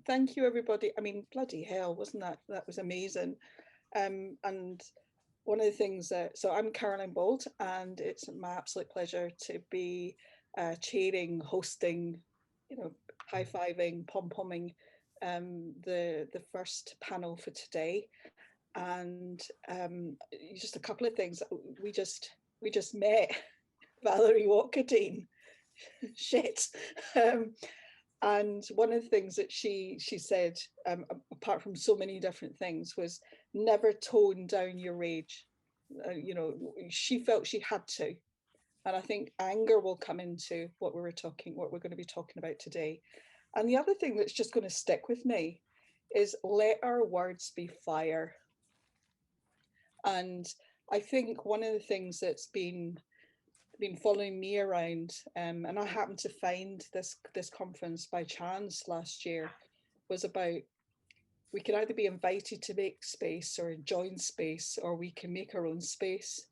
Thank you, everybody. I mean, bloody hell, wasn't that? That was amazing. And one of the things that, so I'm Caroline Bold, and it's my absolute pleasure to be chairing, hosting, you know, high-fiving, pom-pomming the first panel for today. And just a couple of things. We just met Valerie Walkerdine. Shit. Um, and one of the things that she said, apart from so many different things, was never tone down your rage. You know, she felt she had to, and I think anger will come into what we're going to be talking about today. And the other thing that's just going to stick with me is let our words be fire. And I think one of the things that's been following me around, and I happened to find this conference by chance last year, was about we can either be invited to make space or join space, or we can make our own space.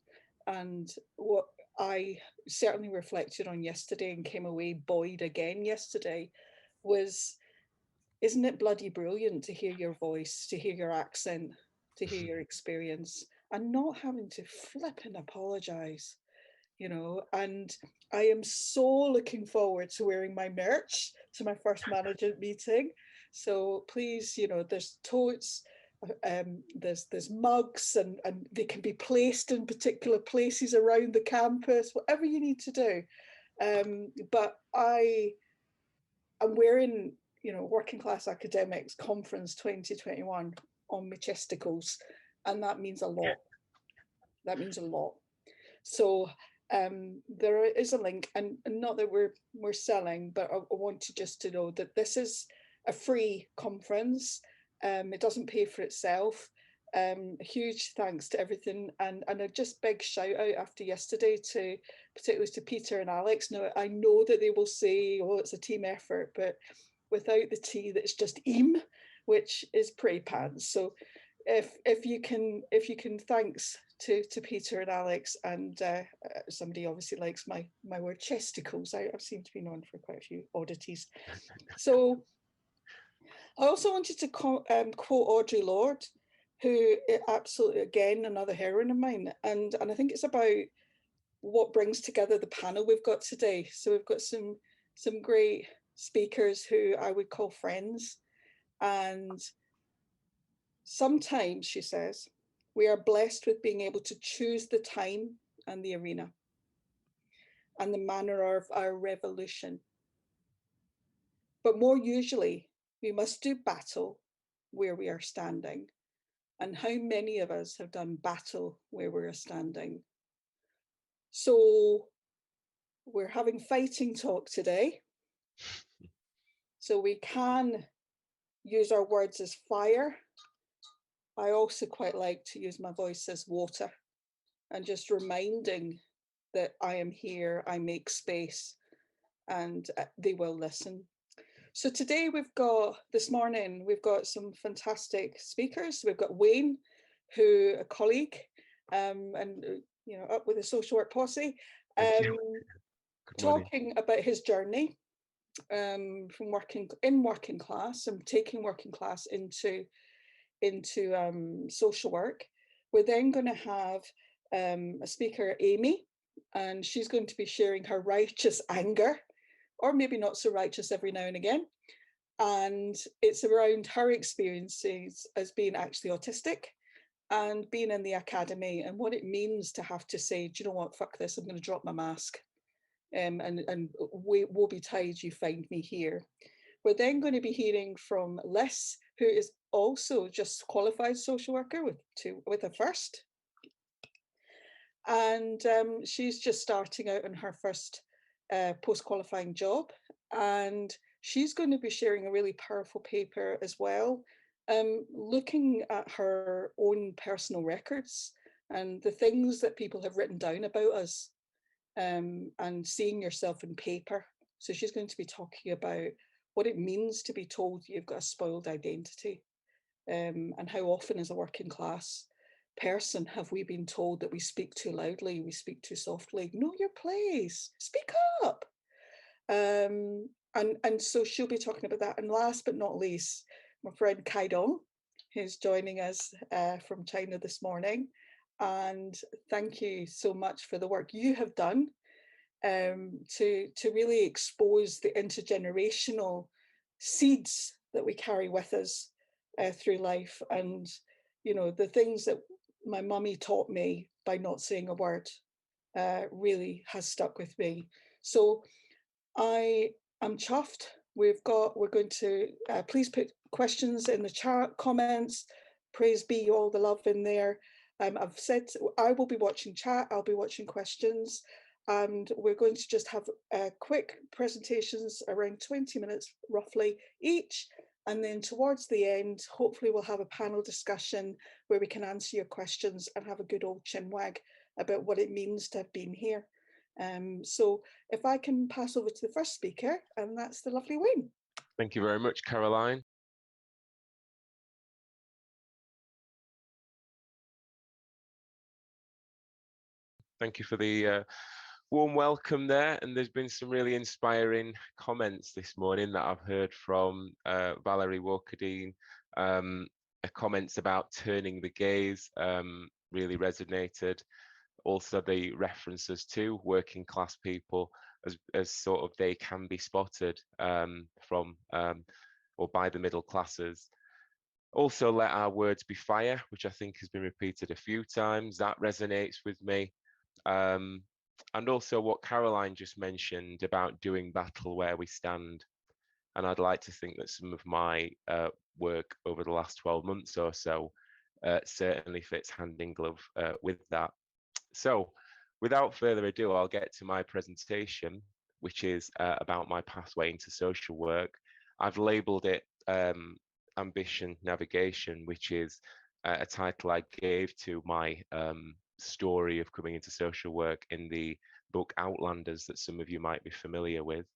And what I certainly reflected on yesterday and came away buoyed again yesterday was, isn't it bloody brilliant to hear your voice, to hear your accent, to hear your experience, and not having to flip and apologize, you know? And I am so looking forward to wearing my merch to my first management meeting. So please, you know, there's totes, there's mugs, and they can be placed in particular places around the campus, whatever you need to do. But I'm wearing, you know, Working Class Academics Conference 2021 on my chesticles, and that means a lot. That means a lot. So there is a link, and not that we're selling, but I want you just to know that this is a free conference. It doesn't pay for itself. A huge thanks to everything, and a just big shout out after yesterday to particularly to Peter and Alex. Now I know that they will say, "Oh, it's a team effort," but without the T, that's just Eam, which is pretty pants. So if you can thanks to Peter and Alex, and somebody obviously likes my word chesticles. I seem to be known for quite a few oddities. So I also wanted to quote Audre Lorde, who absolutely, again, another heroine of mine, and I think it's about what brings together the panel we've got today. So we've got some great speakers who I would call friends, and sometimes, she says, we are blessed with being able to choose the time and the arena and the manner of our revolution. But more usually, we must do battle where we are standing. And how many of us have done battle where we're standing? So we're having fighting talk today. So we can use our words as fire. I also quite like to use my voice as water, and just reminding that I am here, I make space, and they will listen. So today this morning, we've got some fantastic speakers. We've got Wayne, who a colleague, and you know, up with the social work posse, talking about his journey from working class and taking working class into social work. We're then going to have a speaker, Aimee, and she's going to be sharing her righteous anger, or maybe not so righteous every now and again. And it's around her experiences as being actually autistic and being in the academy, and what it means to have to say, do you know what, fuck this, I'm going to drop my mask. And woe betide you find me here. We're then going to be hearing from Liz, who is also just qualified social worker with a first. And she's just starting out on her first post-qualifying job. And she's going to be sharing a really powerful paper as well, looking at her own personal records and the things that people have written down about us, and seeing yourself in paper. So she's going to be talking about what it means to be told you've got a spoiled identity, and how often as a working class person have we been told that we speak too loudly, we speak too softly, know your place, speak up. and so she'll be talking about that. And last but not least, my friend Kaidong, who's joining us from China this morning. And thank you so much for the work you have done to really expose the intergenerational seeds that we carry with us through life, and the things that my mummy taught me by not saying a word really has stuck with me. So I am chuffed. We're going to please put questions in the chat, comments. Praise be all the love in there. I've said I will be watching chat. I'll be watching questions, and we're going to just have quick presentations around 20 minutes roughly each. And then towards the end, hopefully we'll have a panel discussion where we can answer your questions and have a good old chinwag about what it means to have been here. So if I can pass over to the first speaker, and that's the lovely Wayne. Thank you very much, Caroline. Thank you for the warm welcome there. And there's been some really inspiring comments this morning that I've heard from Valerie Walker-Dean. Comments about turning the gaze really resonated. Also, the references to working class people as sort of they can be spotted from or by the middle classes. Also, let our words be fire, which I think has been repeated a few times. That resonates with me. And also what Caroline just mentioned about doing battle where we stand. And I'd like to think that some of my work over the last 12 months or so certainly fits hand in glove with that. So without further ado, I'll get to my presentation, which is about my pathway into social work. I've labeled it Ambition Navigation, which is a title I gave to my story of coming into social work in the book Outlanders that some of you might be familiar with.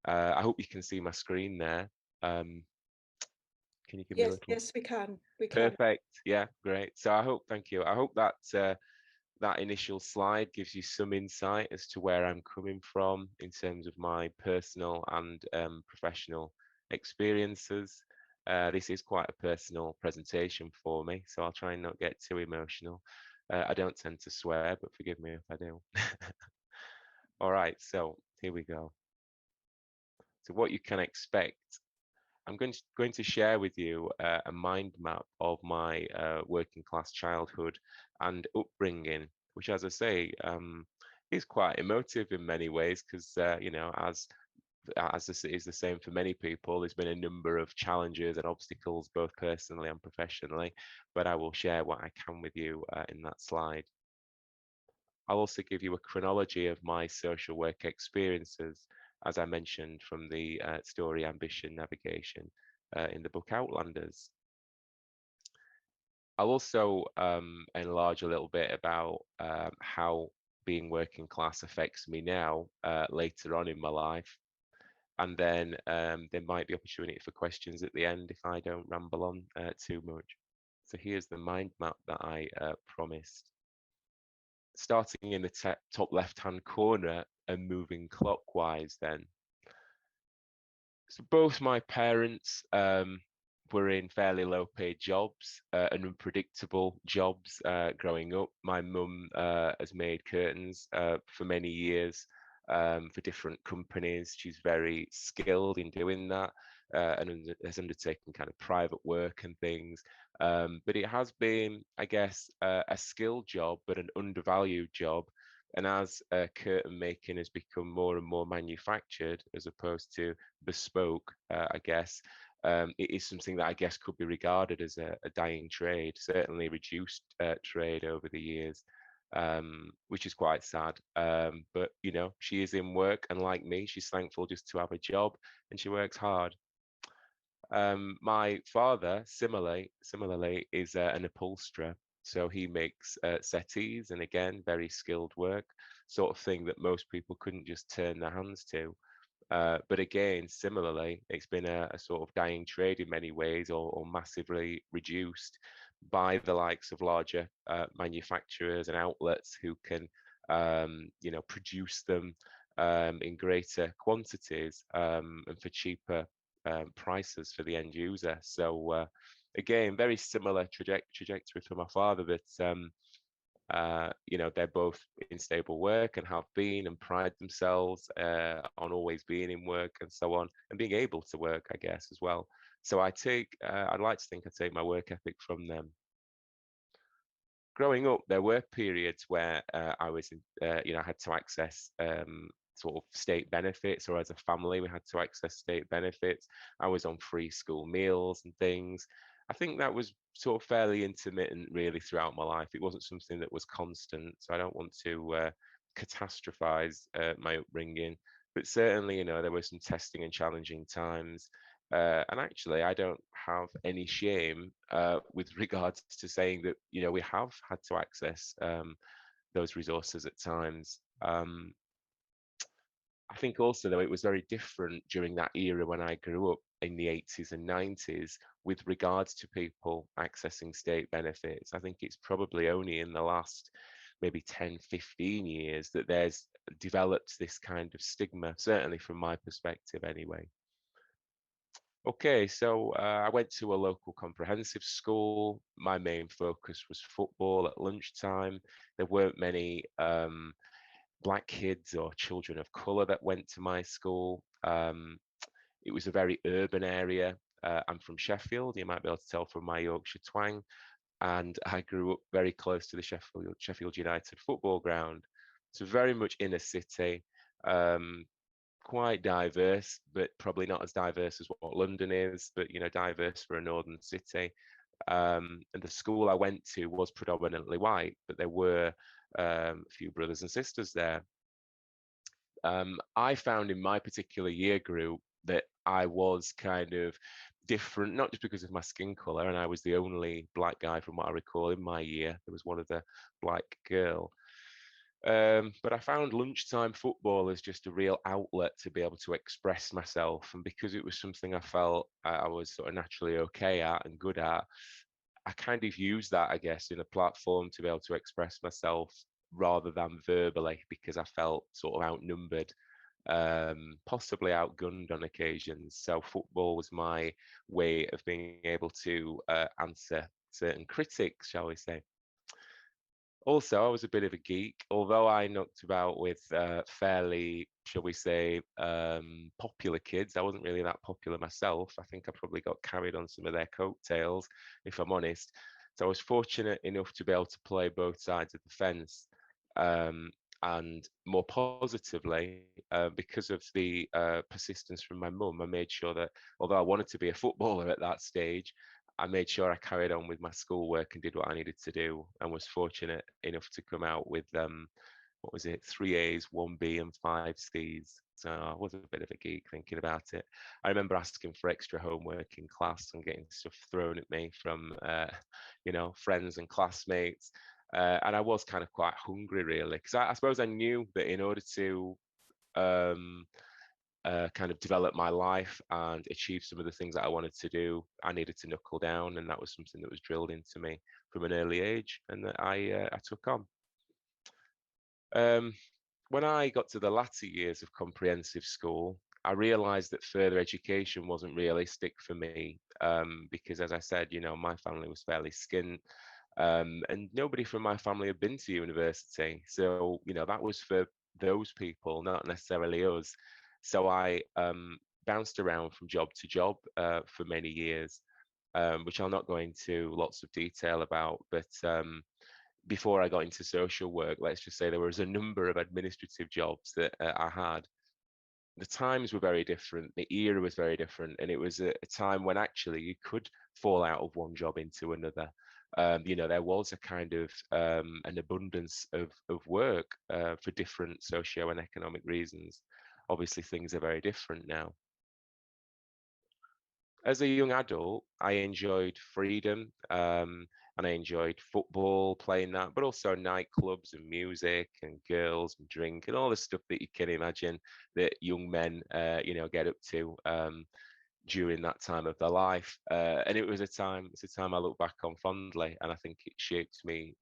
I hope you can see my screen there. Can you give me a little? Yes, we can. Perfect. Yeah, great. So I hope, thank you. I hope that that initial slide gives you some insight as to where I'm coming from in terms of my personal and professional experiences. This is quite a personal presentation for me, so I'll try and not get too emotional. I don't tend to swear, but forgive me if I do. All right, so here we go. So what you can expect, I'm going to share with you a mind map of my working class childhood and upbringing, which, as I say, is quite emotive in many ways because, you know, as this is the same for many people, there's been a number of challenges and obstacles, both personally and professionally, but I will share what I can with you in that slide. I'll also give you a chronology of my social work experiences, as I mentioned from the story Ambition Navigation in the book Outlanders. I'll also enlarge a little bit about how being working class affects me now later on in my life. And then there might be opportunity for questions at the end if I don't ramble on too much. So here's the mind map that I promised. Starting in the top left-hand corner and moving clockwise then. So both my parents were in fairly low-paid jobs and unpredictable jobs growing up. My mum has made curtains for many years for different companies. She's very skilled in doing that and has undertaken kind of private work and things. But it has been, I guess, a skilled job, but an undervalued job. And as curtain making has become more and more manufactured as opposed to bespoke, I guess, it is something that I guess could be regarded as a dying trade, certainly reduced trade over the years, which is quite sad. But, you know, she is in work, and like me, she's thankful just to have a job, and she works hard. My father, similarly, is an upholsterer. So he makes settees, and again, very skilled work, sort of thing that most people couldn't just turn their hands to. But again, similarly, it's been a sort of dying trade in many ways, or massively reduced by the likes of larger manufacturers and outlets who can, you know, produce them in greater quantities and for cheaper prices for the end user. So again, very similar trajectory for my father, but they're both in stable work and have been and pride themselves on always being in work and so on, and being able to work, I guess, as well. So I'd like to think I take my work ethic from them. Growing up, there were periods where I was, I had to access sort of state benefits, or as a family, we had to access state benefits. I was on free school meals and things. I think that was sort of fairly intermittent, really, throughout my life. It wasn't something that was constant, so I don't want to catastrophize my upbringing. But certainly, there were some testing and challenging times. And actually, I don't have any shame with regards to saying that, we have had to access those resources at times. I think also, though, it was very different during that era when I grew up in the 80s and 90s with regards to people accessing state benefits. I think it's probably only in the last maybe 10, 15 years that there's developed this kind of stigma, certainly from my perspective anyway. Okay, so I went to a local comprehensive school. My main focus was football at lunchtime. There weren't many black kids or children of colour that went to my school. It was a very urban area. I'm from Sheffield, you might be able to tell from my Yorkshire twang, and I grew up very close to the Sheffield United football ground. So very much inner city. Quite diverse, but probably not as diverse as what London is, but diverse for a northern city. And the school I went to was predominantly white, but there were a few brothers and sisters there. I found in my particular year group that I was kind of different, not just because of my skin color, and I was the only black guy from what I recall in my year. There was one other black girl. But I found lunchtime football as just a real outlet to be able to express myself. And because it was something I felt I was sort of naturally okay at and good at, I kind of used that, I guess, in a platform to be able to express myself rather than verbally, because I felt sort of outnumbered, possibly outgunned on occasions. So football was my way of being able to answer certain critics, shall we say. Also, I was a bit of a geek, although I knocked about with fairly, shall we say, popular kids. I wasn't really that popular myself. I think I probably got carried on some of their coattails, if I'm honest. So I was fortunate enough to be able to play both sides of the fence. And more positively, because of the persistence from my mum, I made sure that although I wanted to be a footballer at that stage, I made sure I carried on with my schoolwork and did what I needed to do, and was fortunate enough to come out with what was it, 3 A's, 1B, and 5C's. So I was a bit of a geek thinking about it. I remember asking for extra homework in class and getting stuff thrown at me from friends and classmates. And I was kind of quite hungry, really, because I suppose I knew that in order to kind of develop my life and achieve some of the things that I wanted to do, I needed to knuckle down, and that was something that was drilled into me from an early age, and that I took on. When I got to the latter years of comprehensive school, I realised that further education wasn't realistic for me, because, as I said, my family was fairly skint. And nobody from my family had been to university. So, that was for those people, not necessarily us. So I bounced around from job to job for many years, which I'll not go into lots of detail about. But before I got into social work, let's just say there was a number of administrative jobs that I had. The times were very different, the era was very different, and it was a time when actually you could fall out of one job into another. There was a kind of an abundance of work for different socio and economic reasons. Obviously, things are very different now. As a young adult, I enjoyed freedom, and I enjoyed football, playing that, but also nightclubs and music and girls and drink and all the stuff that you can imagine that young men, get up to during that time of their life. And it's a time I look back on fondly, and I think it shaped me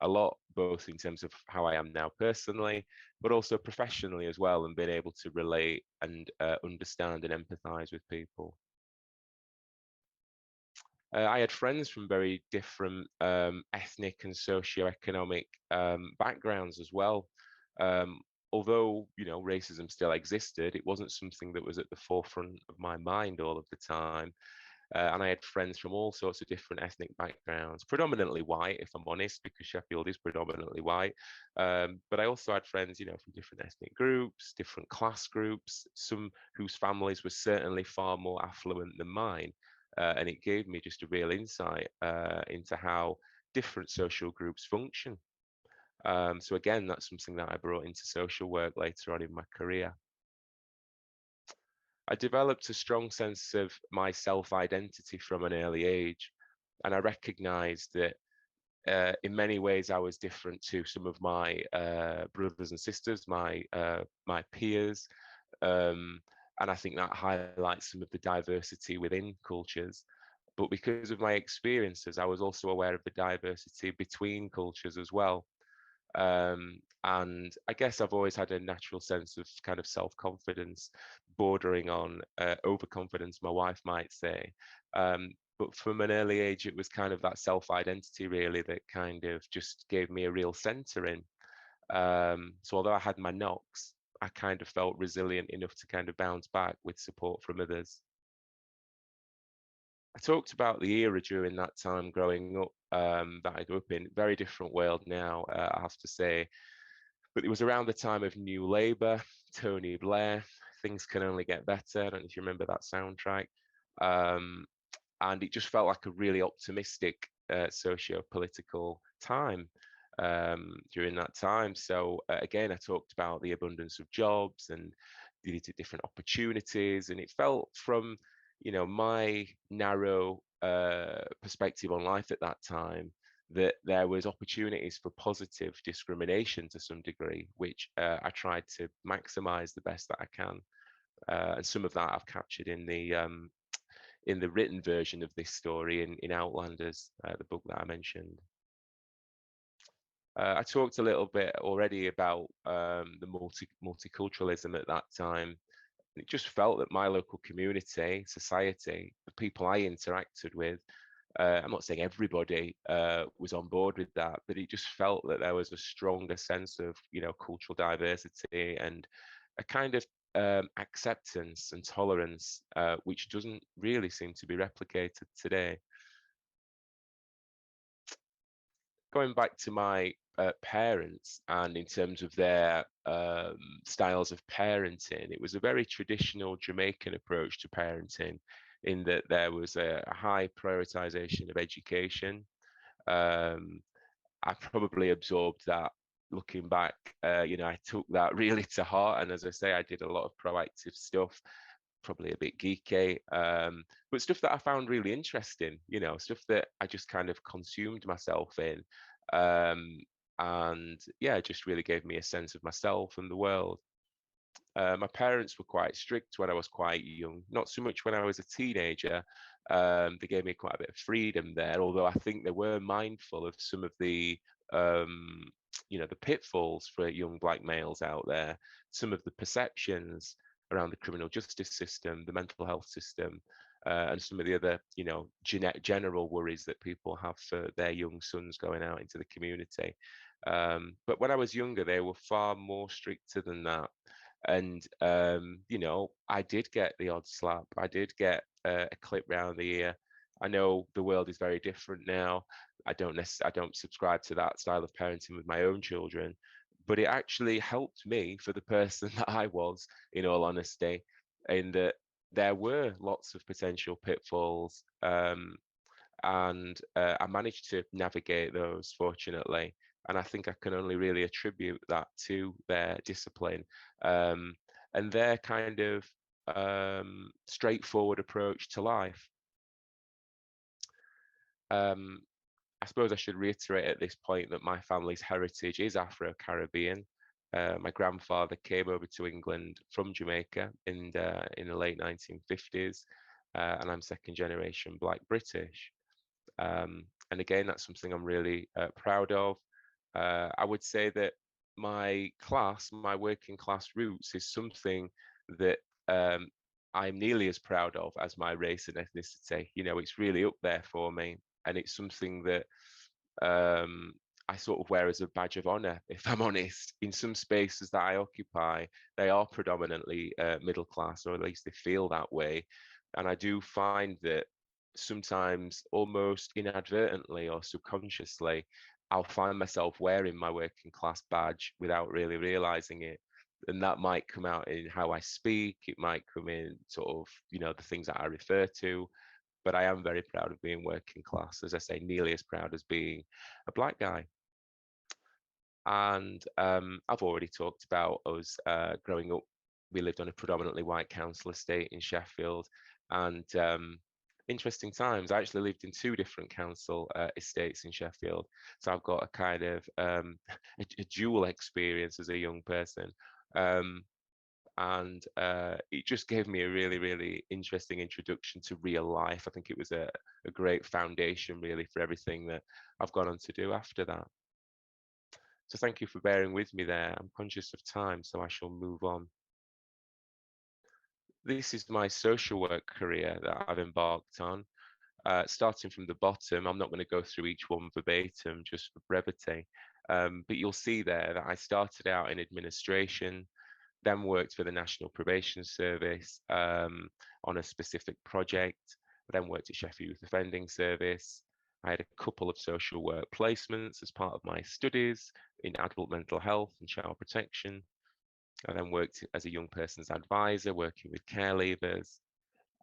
a lot, both in terms of how I am now personally, but also professionally as well, and being able to relate and understand and empathize with people. I had friends from very different ethnic and socio-economic backgrounds as well. Although, racism still existed, it wasn't something that was at the forefront of my mind all of the time. And I had friends from all sorts of different ethnic backgrounds, predominantly white, if I'm honest, because Sheffield is predominantly white. But I also had friends, from different ethnic groups, different class groups, some whose families were certainly far more affluent than mine. And it gave me just a real insight into how different social groups function. So again, that's something that I brought into social work later on in my career. I developed a strong sense of my self-identity from an early age, and I recognized that in many ways I was different to some of my brothers and sisters, my peers, and I think that highlights some of the diversity within cultures. But because of my experiences, I was also aware of the diversity between cultures as well. And I guess I've always had a natural sense of kind of self-confidence, bordering on overconfidence, my wife might say. But from an early age, it was kind of that self-identity really that kind of just gave me a real centering. So although I had my knocks, I kind of felt resilient enough to kind of bounce back with support from others. I talked about the era during that time growing up that I grew up in. Very different world now, I have to say. But it was around the time of New Labour, Tony Blair. Things can only get better. I don't know if you remember that soundtrack. Um, and it just felt like a really optimistic socio-political time during that time. So again, I talked about the abundance of jobs and the different opportunities, and it felt from my narrow perspective on life at that time that there was opportunities for positive discrimination to some degree, which I tried to maximize the best that I can. And some of that I've captured in the written version of this story in Outlanders, the book that I mentioned. I talked a little bit already about the multiculturalism at that time. It just felt that my local community, society, the people I interacted with, I'm not saying everybody was on board with that, but it just felt that there was a stronger sense of, cultural diversity and a kind of acceptance and tolerance, which doesn't really seem to be replicated today. Going back to my parents and in terms of their styles of parenting, it was a very traditional Jamaican approach to parenting in that there was a high prioritization of education. I probably absorbed that looking back. I took that really to heart. And as I say, I did a lot of proactive stuff, probably a bit geeky, but stuff that I found really interesting, stuff that I just kind of consumed myself in. And yeah, it just really gave me a sense of myself and the world. My parents were quite strict when I was quite young, not so much when I was a teenager. They gave me quite a bit of freedom there, although I think they were mindful of some of um, the pitfalls for young black males out there, some of the perceptions around the criminal justice system, the mental health system, and some of the other, general worries that people have for their young sons going out into the community. But when I was younger, they were far more stricter than that. And I did get the odd slap. I did get a clip round the ear. I know the world is very different now. I don't subscribe to that style of parenting with my own children, but it actually helped me for the person that I was, in all honesty, in that there were lots of potential pitfalls, and I managed to navigate those, fortunately. And I think I can only really attribute that to their discipline and their kind of straightforward approach to life. I suppose I should reiterate at this point that my family's heritage is Afro-Caribbean. My grandfather came over to England from Jamaica in the late 1950s, and I'm second generation Black British. And again, that's something I'm really proud of. I would say that my working class roots, is something that I'm nearly as proud of as my race and ethnicity. You know, it's really up there for me, and it's something that um, I sort of wear as a badge of honor, if I'm honest. In some spaces that I occupy, they are predominantly middle class, or at least they feel that way. And I do find that sometimes, almost inadvertently or subconsciously, I'll find myself wearing my working class badge without really realizing it. And that might come out in how I speak, it might come in sort of, you know, the things that I refer to. But I am very proud of being working class, as I say, nearly as proud as being a black guy. And I've already talked about us growing up. We lived on a predominantly white council estate in Sheffield, and interesting times. I actually lived in two different council estates in Sheffield, so I've got a kind of a dual experience as a young person. And it just gave me a really, really interesting introduction to real life. I think it was a great foundation, really, for everything that I've gone on to do after that. So thank you for bearing with me there. I'm conscious of time, so I shall move on. This is my social work career that I've embarked on. Starting from the bottom, I'm not going to go through each one verbatim just for brevity, but you'll see there that I started out in administration, then worked for the National Probation Service on a specific project, then worked at Sheffield Youth Offending Service. I had a couple of social work placements as part of my studies in adult mental health and child protection. I then worked as a young person's advisor, working with care leavers.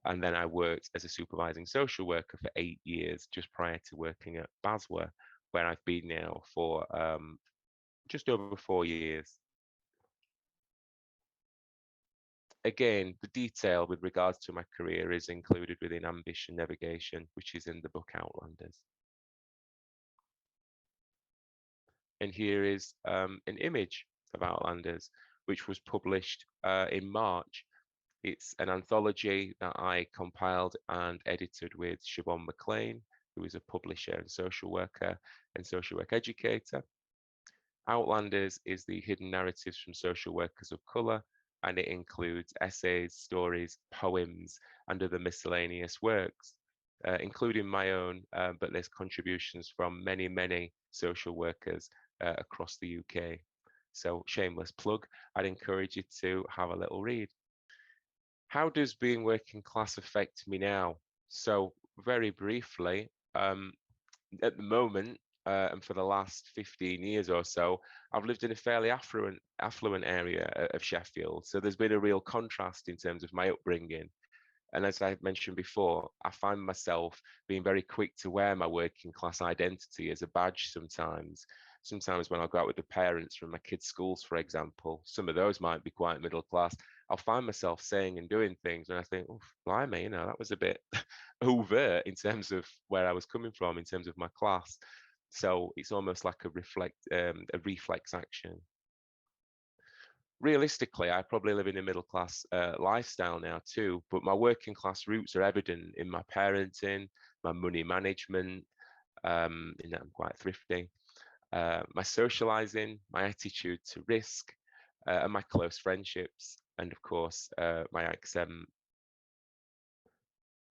And then I worked as a supervising social worker for 8 years, just prior to working at BASW, where I've been now for just over 4 years. Again, the detail with regards to my career is included within Ambition Navigation, which is in the book Outlanders. And here is an image of Outlanders, which was published in March. It's an anthology that I compiled and edited with Siobhan McLean, who is a publisher and social worker and social work educator. Outlanders is the hidden narratives from social workers of colour, and it includes essays, stories, poems, and other miscellaneous works, including my own, but there's contributions from many, many social workers across the UK. So shameless plug, I'd encourage you to have a little read. How does being working class affect me now? So very briefly, at the moment, and for the last 15 years or so, I've lived in a fairly affluent area of Sheffield. So there's been a real contrast in terms of my upbringing. And as I mentioned before, I find myself being very quick to wear my working class identity as a badge sometimes. Sometimes when I go out with the parents from my kids' schools, for example, some of those might be quite middle class. I'll find myself saying and doing things, and I think, oh, blimey, you know, that was a bit overt in terms of where I was coming from, in terms of my class. So it's almost like a reflex action. Realistically, I probably live in a middle class lifestyle now too, but my working class roots are evident in my parenting, my money management, in that I'm quite thrifty, my socializing, my attitude to risk, and my close friendships, and of course, my accent.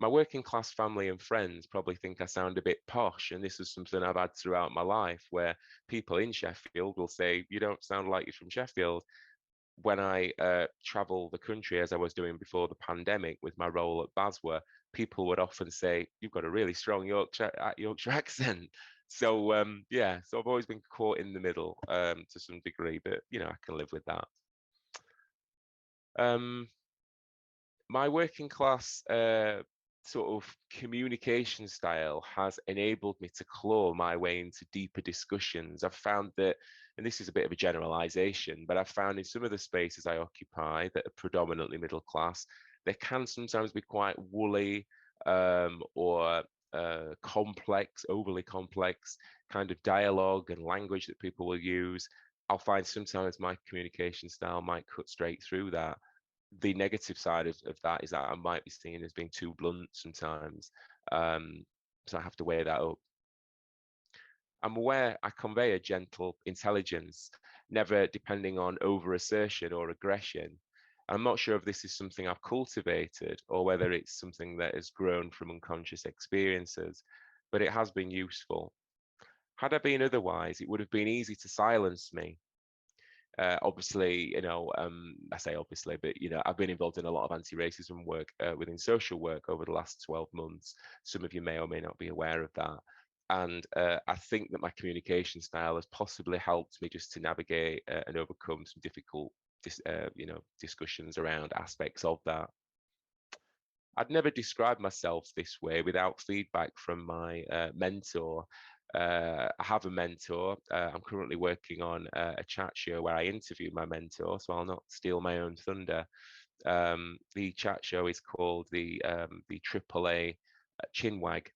My working class family and friends probably think I sound a bit posh, and this is something I've had throughout my life, where people in Sheffield will say, "You don't sound like you're from Sheffield." When I travel the country, as I was doing before the pandemic with my role at BASW, people would often say, "You've got a really strong Yorkshire accent." So yeah, so I've always been caught in the middle to some degree, but you know, I can live with that. My working class sort of communication style has enabled me to claw my way into deeper discussions. I've found that, and this is a bit of a generalization, but I've found in some of the spaces I occupy that are predominantly middle class, they can sometimes be quite woolly or complex, overly complex kind of dialogue and language that people will use. I'll find sometimes my communication style might cut straight through that. The negative side of that is that I might be seen as being too blunt sometimes. So I have to weigh that up. I'm aware I convey a gentle intelligence, never depending on over-assertion or aggression. I'm not sure if this is something I've cultivated or whether it's something that has grown from unconscious experiences, but it has been useful. Had I been otherwise, it would have been easy to silence me. Obviously, I say obviously, but I've been involved in a lot of anti-racism work within social work over the last 12 months. Some of you may or may not be aware of that. And I think that my communication style has possibly helped me just to navigate and overcome some difficult, discussions around aspects of that. I'd never described myself this way without feedback from my mentor. I have a mentor. I'm currently working on a chat show where I interview my mentor, so I'll not steal my own thunder. The chat show is called the AAA Chinwag,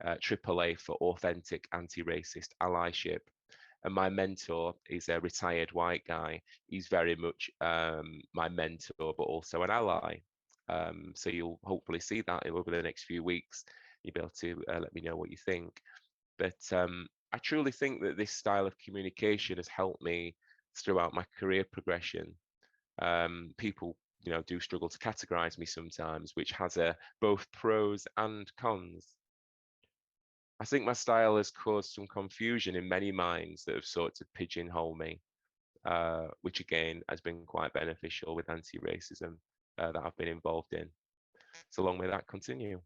AAA for Authentic Anti-Racist Allyship. And my mentor is a retired white guy. He's very much my mentor, but also an ally. So you'll hopefully see that over the next few weeks. You'll be able to let me know what you think. But I truly think that this style of communication has helped me throughout my career progression. People, do struggle to categorize me sometimes, which has both pros and cons. I think my style has caused some confusion in many minds that have sought to pigeonhole me, which again has been quite beneficial with anti-racism that I've been involved in. So long may that continue.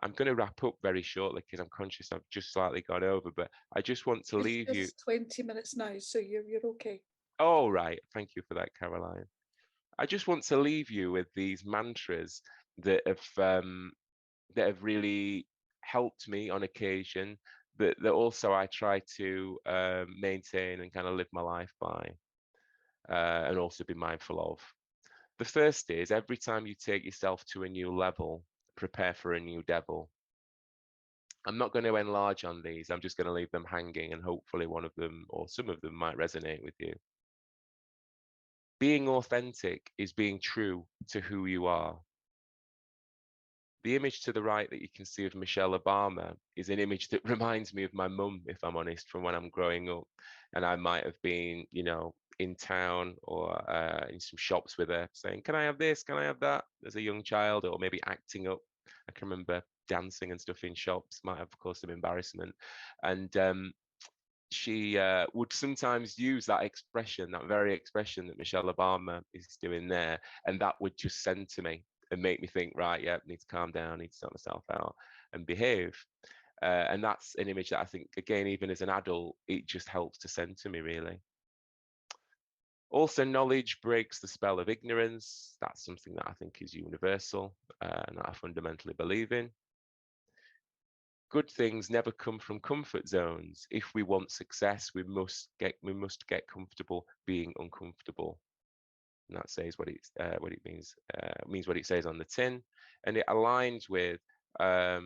I'm going to wrap up very shortly because I'm conscious I've just slightly gone over, but I just want to leave you. It's 20 minutes now, so you're okay. Oh, right. Thank you for that, Caroline. I just want to leave you with these mantras that have really helped me on occasion, that also I try to maintain and kind of live my life by, and also be mindful of. The first is, every time you take yourself to a new level, prepare for a new devil. I'm not going to enlarge on these. I'm just going to leave them hanging, and hopefully one of them or some of them might resonate with you. Being authentic is being true to who you are. The image to the right that you can see of Michelle Obama is an image that reminds me of my mum, if I'm honest, from when I'm growing up. And I might have been, in town or in some shops with her saying, can I have this? Can I have that? As a young child, or maybe acting up. I can remember dancing and stuff in shops, might have caused some embarrassment. And she would sometimes use that expression, that very expression that Michelle Obama is doing there. And that would just send to me and make me think, right, yeah, need to calm down, need to sort myself out and behave. And that's an image that I think, again, even as an adult, it just helps to send to me, really. Also, knowledge breaks the spell of ignorance. That's something that I think is universal and that I fundamentally believe in. Good things never come from comfort zones. If we want success, we must get comfortable being uncomfortable. And that says what it means what it says on the tin, and it aligns with a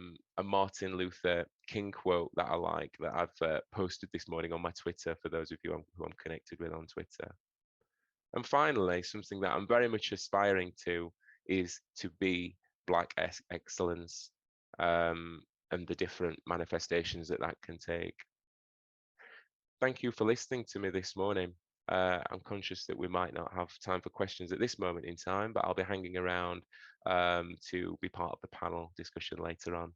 Martin Luther King quote that I like, that I've posted this morning on my Twitter for those of you who I'm connected with on Twitter. And finally, something that I'm very much aspiring to is to be Black excellence, and the different manifestations that can take. Thank you for listening to me this morning. I'm conscious that we might not have time for questions at this moment in time, but I'll be hanging around to be part of the panel discussion later on.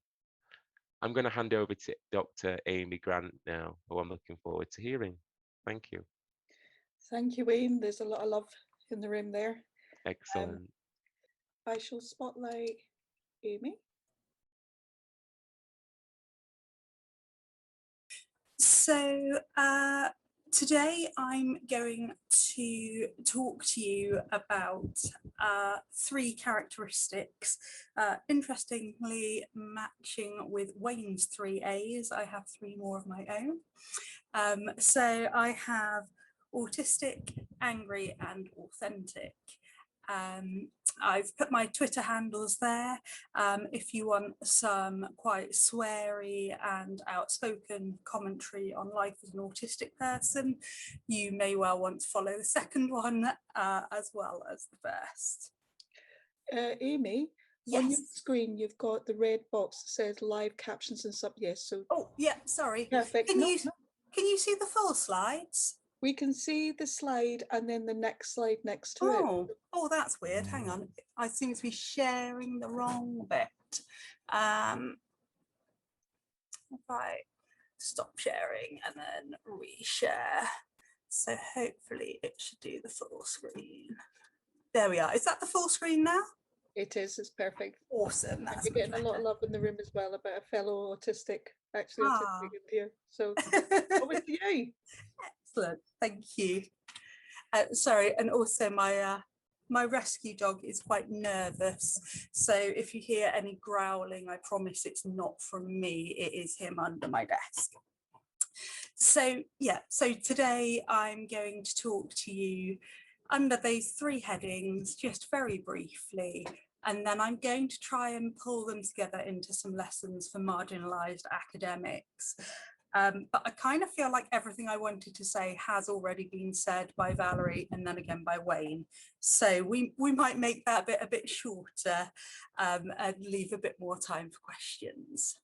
I'm going to hand over to Dr. Aimee Grant now, who I'm looking forward to hearing. Thank you. Thank you, Wayne. There's a lot of love in the room there. Excellent. I shall spotlight Aimee. So today I'm going to talk to you about 3 characteristics, interestingly matching with Wayne's 3 A's. I have 3 more of my own. So I have autistic, angry, and authentic. I've put my Twitter handles there. If you want some quite sweary and outspoken commentary on life as an autistic person, you may well want to follow the second one as well as the first. Aimee, On your Yes. screen, you've got the red box that says live captions and sub. Yes, so Oh, yeah, sorry. perfect. Can No, you no. can you see the full slides? We can see the slide and then the next slide next to it. Oh, that's weird. Hang on. I seem to be sharing the wrong bit. If I stop sharing and then reshare. So hopefully it should do the full screen. There we are. Is that the full screen now? It is, it's perfect. Awesome. And That's you're getting a lot of love in the room as well about a fellow autistic, actually autistic in here. So over to you. Excellent. Thank you. Sorry, and also my rescue dog is quite nervous. So if you hear any growling, I promise it's not from me. It is him under my desk. So yeah, so today I'm going to talk to you under these three headings, just very briefly, and then I'm going to try and pull them together into some lessons for marginalised academics. But I kind of feel like everything I wanted to say has already been said by Valerie and then again by Wayne. So we might make that bit a bit shorter and leave a bit more time for questions.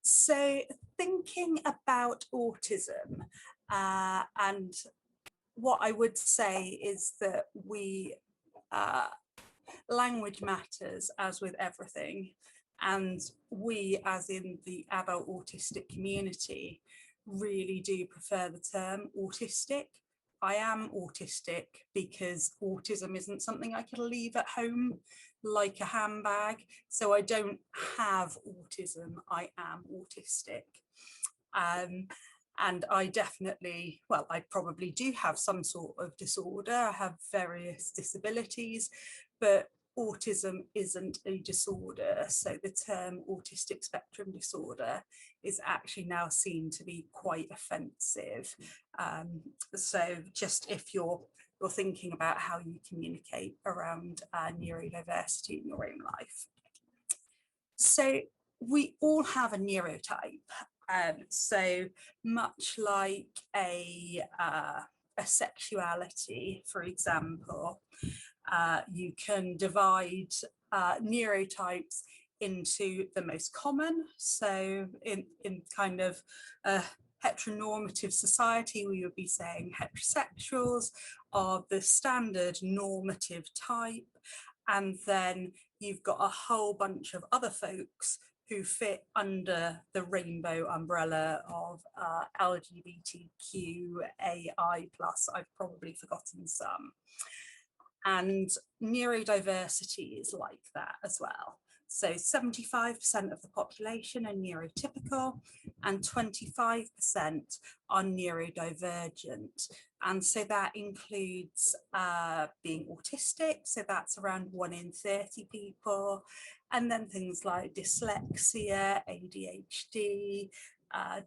So thinking about autism, and what I would say is that language matters, as with everything, and we, as in the adult autistic community, really do prefer the term autistic. I am autistic because autism isn't something I could leave at home like a handbag. So I don't have autism, I am autistic. And I definitely, well, I probably do have some sort of disorder. I have various disabilities, but autism isn't a disorder. So the term autistic spectrum disorder is actually now seen to be quite offensive. So just if you're thinking about how you communicate around neurodiversity in your own life. So we all have a neurotype. So much like a sexuality, for example, you can divide neurotypes into the most common. So in kind of a heteronormative society, we would be saying heterosexuals are the standard normative type. And then you've got a whole bunch of other folks who fit under the rainbow umbrella of LGBTQAI+. I've probably forgotten some. And neurodiversity is like that as well. So 75% of the population are neurotypical and 25% are neurodivergent. And so that includes being autistic, so that's around 1 in 30 people, and then things like dyslexia, ADHD,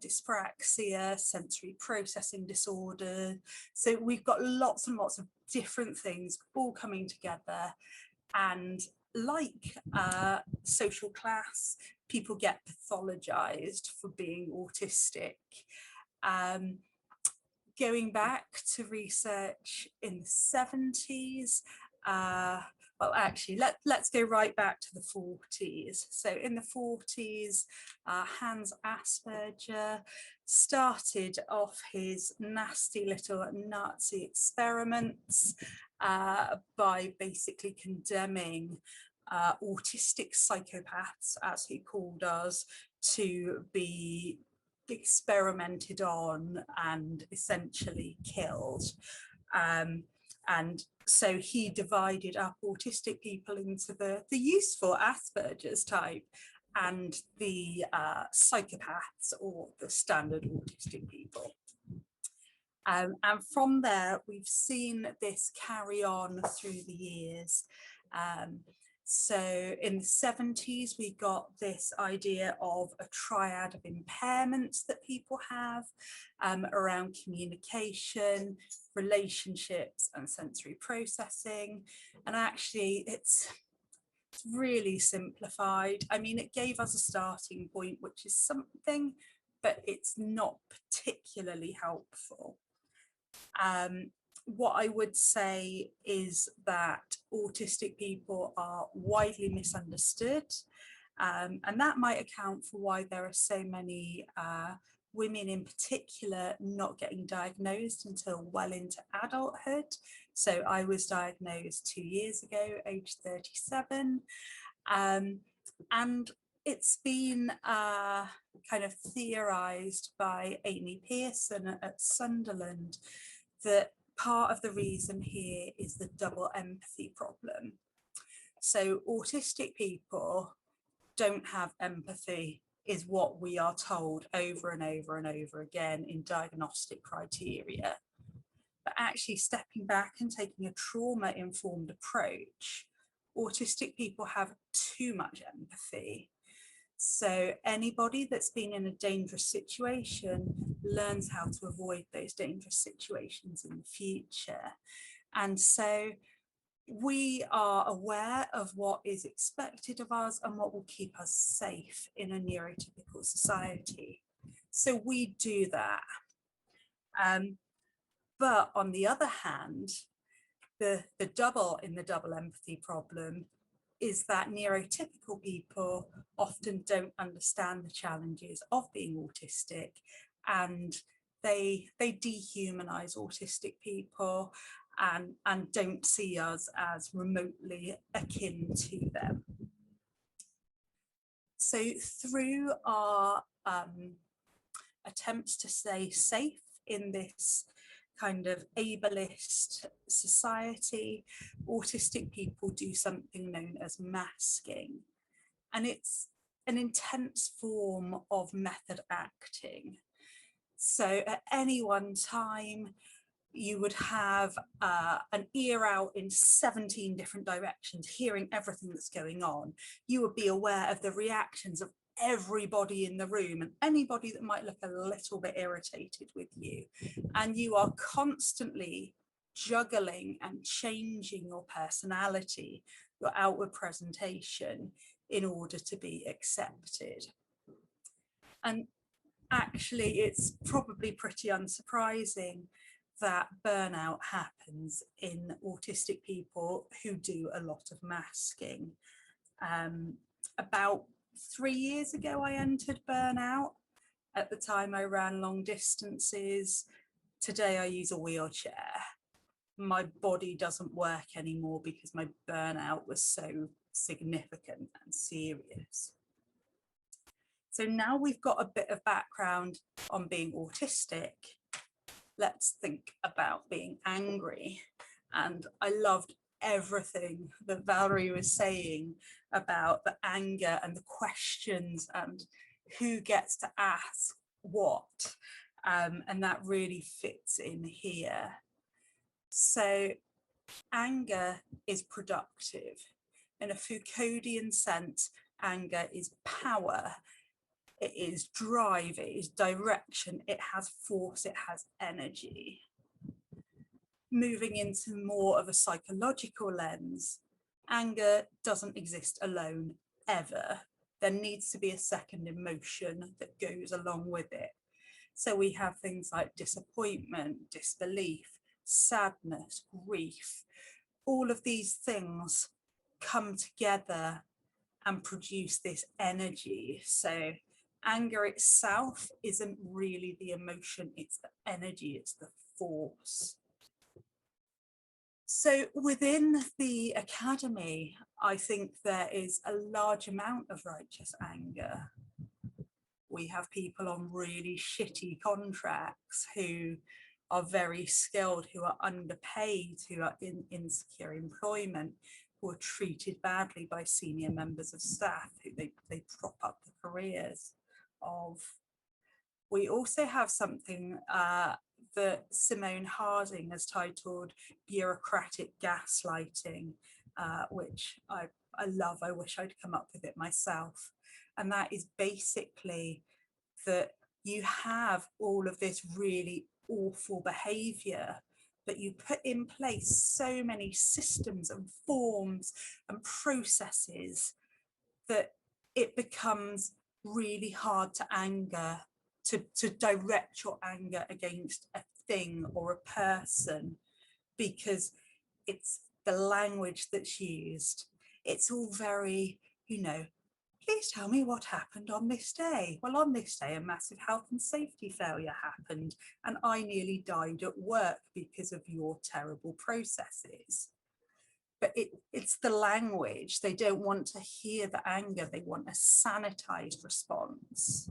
dyspraxia, sensory processing disorder. So we've got lots and lots of different things all coming together, and like social class, people get pathologized for being autistic. Going back to research in the 70s, well, actually, let's go right back to the 40s. So in the 40s, Hans Asperger started off his nasty little Nazi experiments by basically condemning autistic psychopaths, as he called us, to be experimented on and essentially killed. And so he divided up autistic people into the useful Asperger's type and the psychopaths, or the standard autistic people. And from there, we've seen this carry on through the years. So in the 70s, we got this idea of a triad of impairments that people have around communication, relationships, and sensory processing. And actually, it's really simplified. I mean, it gave us a starting point, which is something, but it's not particularly helpful. what I would say is that autistic people are widely misunderstood, and that might account for why there are so many women in particular not getting diagnosed until well into adulthood. So I was diagnosed 2 years ago, age 37, and it's been kind of theorised by Aimee at Sunderland that part of the reason here is the double empathy problem. So autistic people don't have empathy is what we are told over and over and over again in diagnostic criteria. But actually stepping back and taking a trauma-informed approach, autistic people have too much empathy. So anybody that's been in a dangerous situation learns how to avoid those dangerous situations in the future. And so we are aware of what is expected of us and what will keep us safe in a neurotypical society. So we do that. But on the other hand, the double in the double empathy problem is that neurotypical people often don't understand the challenges of being autistic, and they dehumanize autistic people and don't see us as remotely akin to them. So through our attempts to stay safe in this kind of ableist society, autistic people do something known as masking. And it's an intense form of method acting. So at any one time, you would have an ear out in 17 different directions, hearing everything that's going on. You would be aware of the reactions of everybody in the room and anybody that might look a little bit irritated with you. And you are constantly juggling and changing your personality, your outward presentation in order to be accepted. And actually, it's probably pretty unsurprising that burnout happens in autistic people who do a lot of masking. About 3 years ago, I entered burnout. At the time, I ran long distances. Today, I use a wheelchair. My body doesn't work anymore because my burnout was so significant and serious. So now we've got a bit of background on being autistic. Let's think about being angry. And I loved everything that Valerie was saying about the anger and the questions and who gets to ask what. And that really fits in here. So anger is productive. In a Foucauldian sense, anger is power. It is drive, it is direction, it has force, it has energy. Moving into more of a psychological lens, anger doesn't exist alone, ever. There needs to be a second emotion that goes along with it. So we have things like disappointment, disbelief, sadness, grief. All of these things come together and produce this energy. So anger itself isn't really the emotion, it's the energy, it's the force. So within the academy, I think there is a large amount of righteous anger. We have people on really shitty contracts who are very skilled, who are underpaid, who are in insecure employment, who are treated badly by senior members of staff, who they prop up the careers of. We also have something that Simone Harding has titled bureaucratic gaslighting, which I love. I wish I'd come up with it myself. And that is basically that you have all of this really awful behaviour, but you put in place so many systems and forms and processes that it becomes really hard to direct your anger against a thing or a person. because it's the language that's used. It's all very, you know, please tell me what happened on this day. Well, on this day, a massive health and safety failure happened, and I nearly died at work because of your terrible processes. But it's the language. They don't want to hear the anger. They want a sanitized response.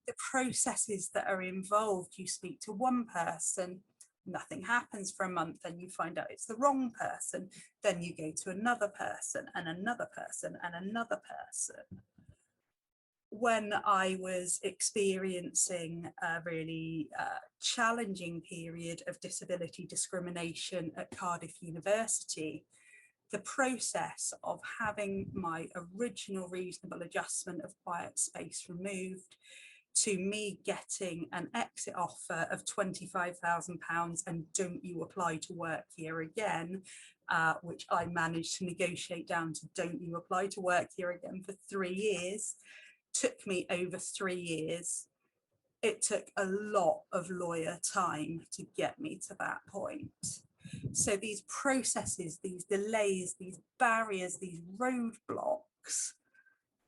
The processes that are involved, you speak to one person, nothing happens for a month, then you find out it's the wrong person, then you go to another person and another person and another person. When I was experiencing a really challenging period of disability discrimination at Cardiff University, the process of having my original reasonable adjustment of quiet space removed, to me getting an exit offer of £25,000 and don't you apply to work here again, which I managed to negotiate down to don't you apply to work here again for 3 years, took me over 3 years. It took a lot of lawyer time to get me to that point. So these processes, these delays, these barriers, these roadblocks,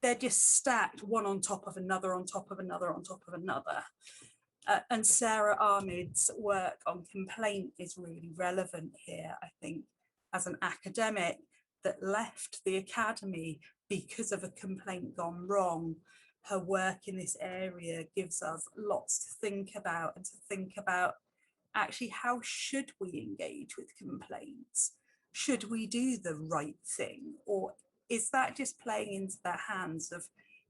they're just stacked one on top of another, on top of another, on top of another. And Sarah Ahmed's work on complaint is really relevant here, I think, as an academic that left the academy because of a complaint gone wrong. Her work in this area gives us lots to think about, and to think about actually how should we engage with complaints? Should we do the right thing, or is that just playing into their hands of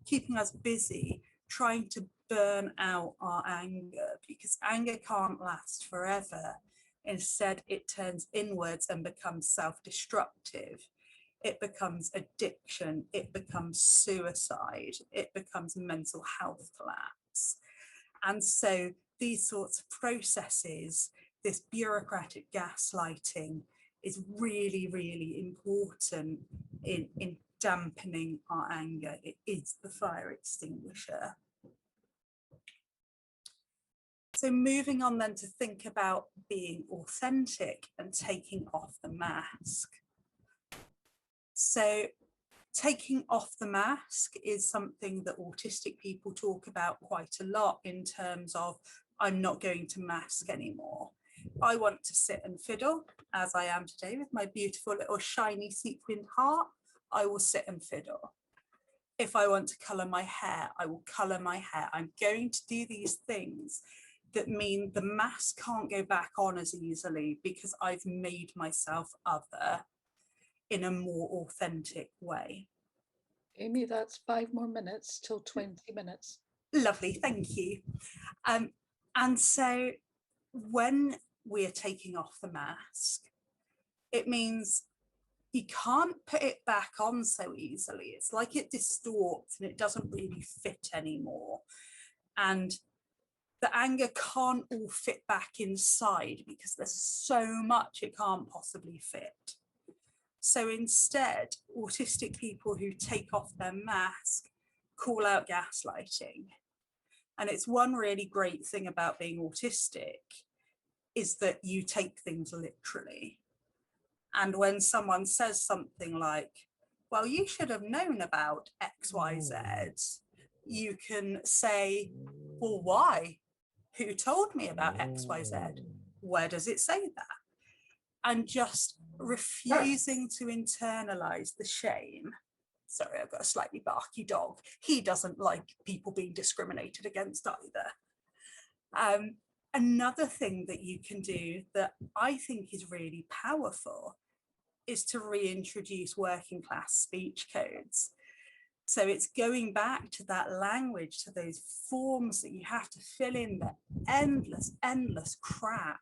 keeping us busy, trying to burn out our anger, because anger can't last forever. Instead, it turns inwards and becomes self-destructive. It becomes addiction, it becomes suicide, it becomes mental health collapse. And so these sorts of processes, this bureaucratic gaslighting, is really, really important in dampening our anger. It is the fire extinguisher. So moving on then to think about being authentic and taking off the mask. So taking off the mask is something that autistic people talk about quite a lot in terms of, I'm not going to mask anymore. I want to sit and fiddle, as I am today with my beautiful little shiny sequined heart. I will sit and fiddle. If I want to colour my hair, I will colour my hair. I'm going to do these things that mean the mask can't go back on as easily because I've made myself other in a more authentic way. Aimee, that's 5 more minutes till 20 minutes. Lovely, thank you. And so when we're taking off the mask, it means you can't put it back on so easily. It's like it distorts and it doesn't really fit anymore. And the anger can't all fit back inside because there's so much it can't possibly fit. So instead, autistic people who take off their mask call out gaslighting. And it's one really great thing about being autistic is that you take things literally. And when someone says something like, well, you should have known about X, Y, Z, you can say, well, why? Who told me about X, Y, Z? Where does it say that? And just refusing to internalize the shame. Sorry, I've got a slightly barky dog. He doesn't like people being discriminated against either. Another thing that you can do that I think is really powerful is to reintroduce working class speech codes. So it's going back to that language, to those forms that you have to fill in, the endless crap,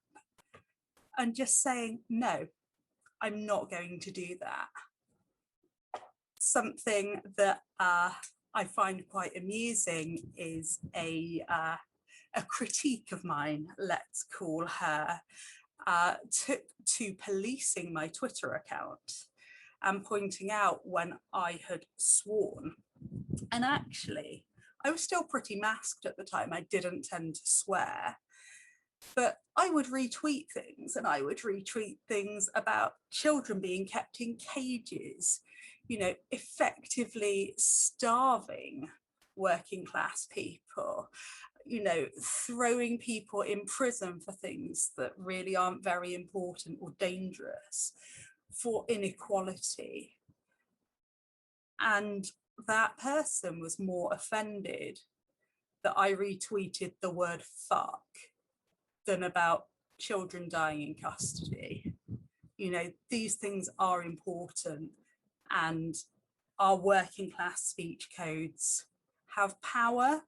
and just saying, no, I'm not going to do that. Something that I find quite amusing is a critique of mine, let's call her, took to policing my Twitter account and pointing out when I had sworn. And actually, I was still pretty masked at the time. I didn't tend to swear. But I would retweet things, and I would retweet things about children being kept in cages, you know, effectively starving working class people, you know, throwing people in prison for things that really aren't very important or dangerous, for inequality. And that person was more offended that I retweeted the word fuck than about children dying in custody. You know, these things are important, and our working class speech codes have power,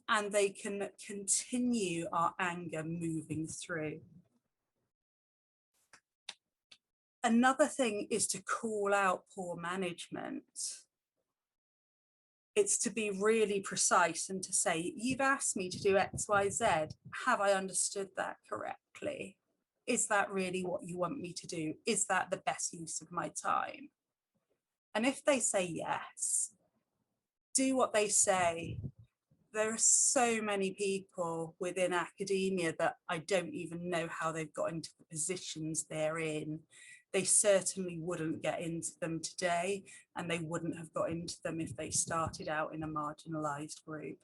and they can continue our anger moving through. Another thing is to call out poor management. It's to be really precise and to say, you've asked me to do X, Y, Z. Have I understood that correctly? Is that really what you want me to do? Is that the best use of my time? And if they say yes, do what they say. There are so many people within academia that I don't even know how they've got into the positions they're in. They certainly wouldn't get into them today, and they wouldn't have got into them if they started out in a marginalised group.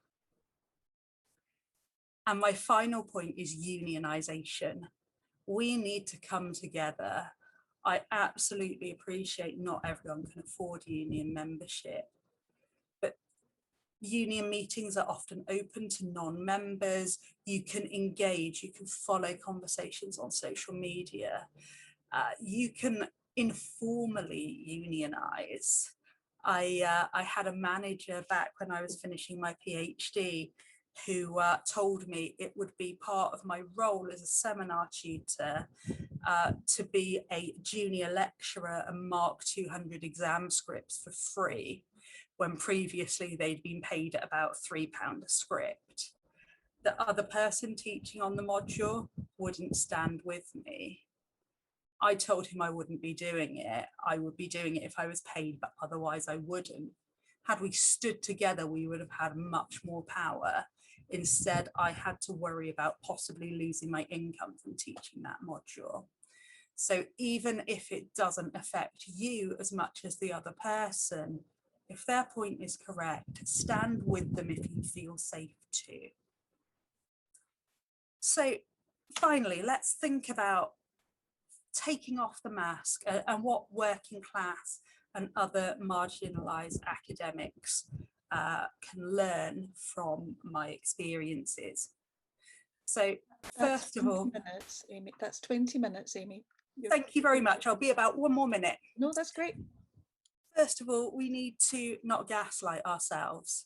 And my final point is unionisation. We need to come together. I absolutely appreciate not everyone can afford union membership, but union meetings are often open to non-members. You can engage, you can follow conversations on social media. You can informally unionize. I had a manager back when I was finishing my PhD who told me it would be part of my role as a seminar tutor to be a junior lecturer and mark 200 exam scripts for free, when previously they'd been paid at about £3 a script. The other person teaching on the module wouldn't stand with me. I told him I wouldn't be doing it. I would be doing it if I was paid, but otherwise I wouldn't. Had we stood together, we would have had much more power. Instead, I had to worry about possibly losing my income from teaching that module. So even if it doesn't affect you as much as the other person, if their point is correct, stand with them if you feel safe to. So finally, let's think about taking off the mask and what working class and other marginalised academics can learn from my experiences. So first of all, minutes, Aimee. That's 20 minutes, Aimee. Thank you very much. I'll be about 1 more minute. No, that's great. First of all, we need to not gaslight ourselves.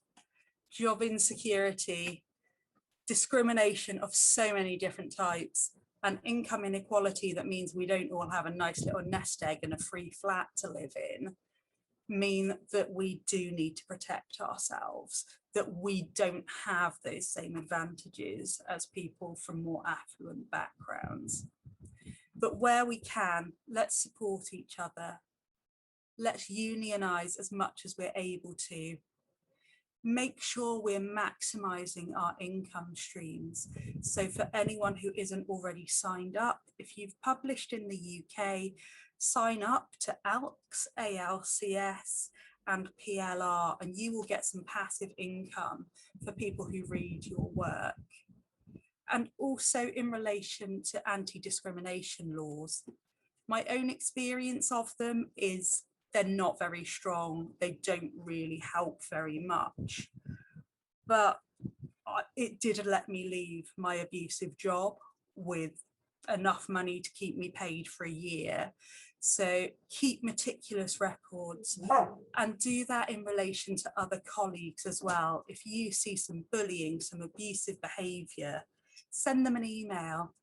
Job insecurity, discrimination of so many different types, and income inequality that means we don't all have a nice little nest egg and a free flat to live in, mean that we do need to protect ourselves, that we don't have those same advantages as people from more affluent backgrounds. But where we can, let's support each other. Let's unionise as much as we're able to. Make sure we're maximising our income streams. So for anyone who isn't already signed up, if you've published in the UK, sign up to ALCS, ALCS and PLR, and you will get some passive income for people who read your work. And also in relation to anti-discrimination laws, my own experience of them is they're not very strong. They don't really help very much. But it did let me leave my abusive job with enough money to keep me paid for a year. So keep meticulous records and do that in relation to other colleagues as well. If you see some bullying, some abusive behaviour, send them an email.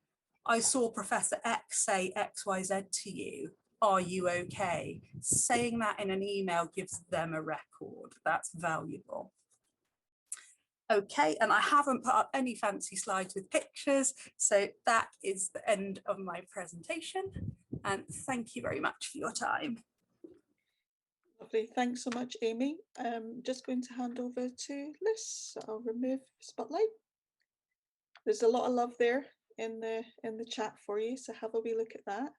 I saw Professor X say XYZ to you. Are you okay? Saying that in an email gives them a record. That's valuable. Okay, and I haven't put up any fancy slides with pictures, so that is the end of my presentation. And thank you very much for your time. Lovely, thanks so much, Aimee. Just going to hand over to Liz. I'll remove spotlight. There's a lot of love there. in the chat for you, so have a wee look at that.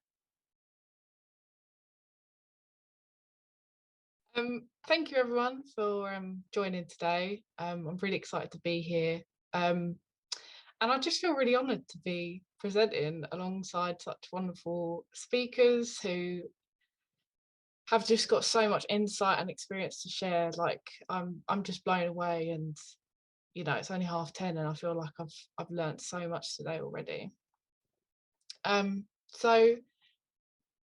Thank you everyone for joining today. I'm really excited to be here, and I just feel really honoured to be presenting alongside such wonderful speakers who have just got so much insight and experience to share. Like I'm just blown away, and you know, it's only 10:30 and I feel like I've learned so much today already. So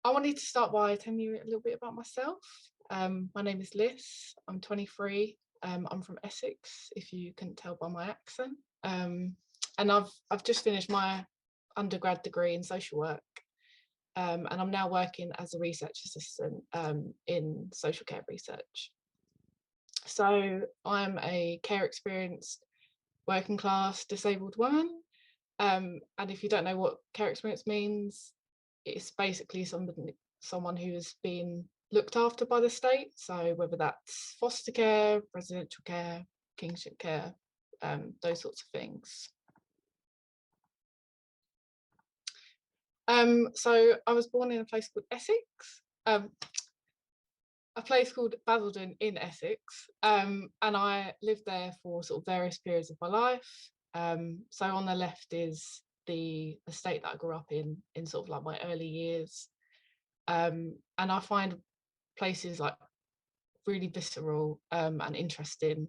I wanted to start by telling you a little bit about myself. My name is Liz, I'm 23, I'm from Essex, if you couldn't tell by my accent. And I've just finished my undergrad degree in social work, and I'm now working as a research assistant in social care research. So I'm a care experienced working class disabled woman, and if you don't know what care experience means, it's basically someone who has been looked after by the state, so whether that's foster care, residential care, kingship care, those sorts of things. So I was born in a place called Essex, a place called BASW in Essex, and I lived there for sort of various periods of my life. So on the left is the estate that I grew up in sort of like my early years, and I find places like really visceral and interesting,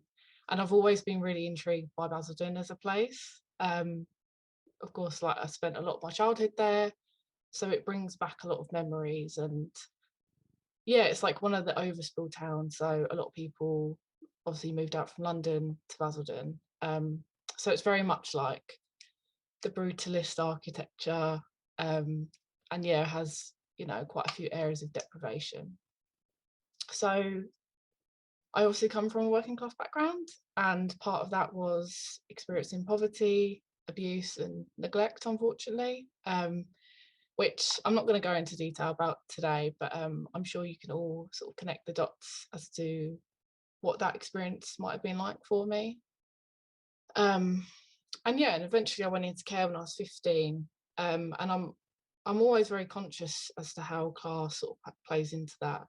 and I've always been really intrigued by BASW as a place. Of course, like I spent a lot of my childhood there, so it brings back a lot of memories, and yeah, it's like one of the overspill towns, so a lot of people obviously moved out from London to BASW. So it's very much like the brutalist architecture, and yeah, has, you know, quite a few areas of deprivation. So I obviously come from a working class background, and part of that was experiencing poverty, abuse and neglect, unfortunately, which I'm not going to go into detail about today, but I'm sure you can all sort of connect the dots as to what that experience might have been like for me. And yeah, and eventually I went into care when I was 15, and I'm always very conscious as to how class sort of plays into that.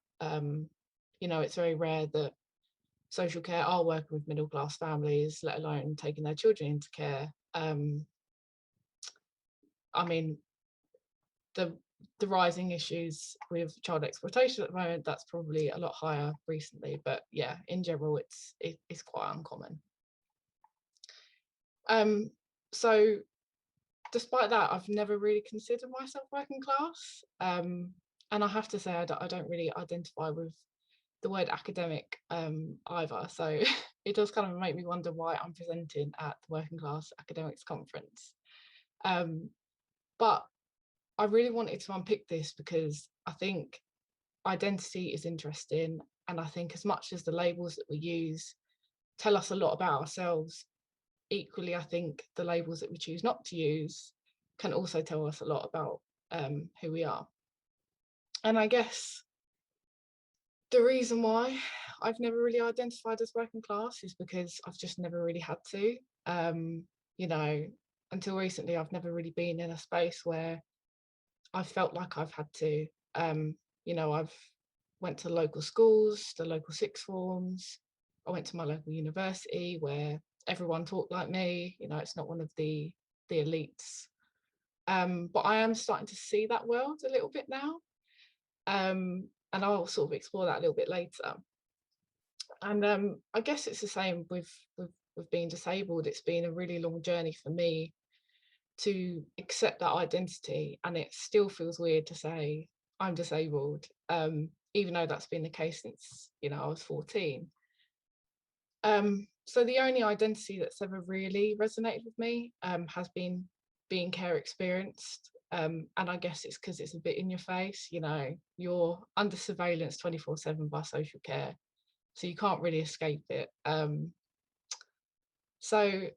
You know, it's very rare that social care are working with middle class families, let alone taking their children into care. I mean, the rising issues with child exploitation at the moment, that's probably a lot higher recently, but yeah, in general it's quite uncommon. So despite that, I've never really considered myself working class, and I have to say I don't really identify with the word academic either, so it does kind of make me wonder why I'm presenting at the Working Class Academics Conference. But I really wanted to unpick this because I think identity is interesting, and I think as much as the labels that we use tell us a lot about ourselves, equally I think the labels that we choose not to use can also tell us a lot about who we are. And I guess the reason why I've never really identified as working class is because I've just never really had to. You know, until recently I've never really been in a space where I felt like I've had to. You know, I've went to local schools, the local sixth forms. I went to my local university where everyone talked like me. You know, it's not one of the elites. But I am starting to see that world a little bit now. And I'll sort of explore that a little bit later. And I guess it's the same with being disabled. It's been a really long journey for me to accept that identity, and it still feels weird to say I'm disabled, even though that's been the case since, you know, I was 14. So the only identity that's ever really resonated with me has been being care experienced, and I guess it's because it's a bit in your face. You know, you're under surveillance 24/7 by social care, so you can't really escape it. So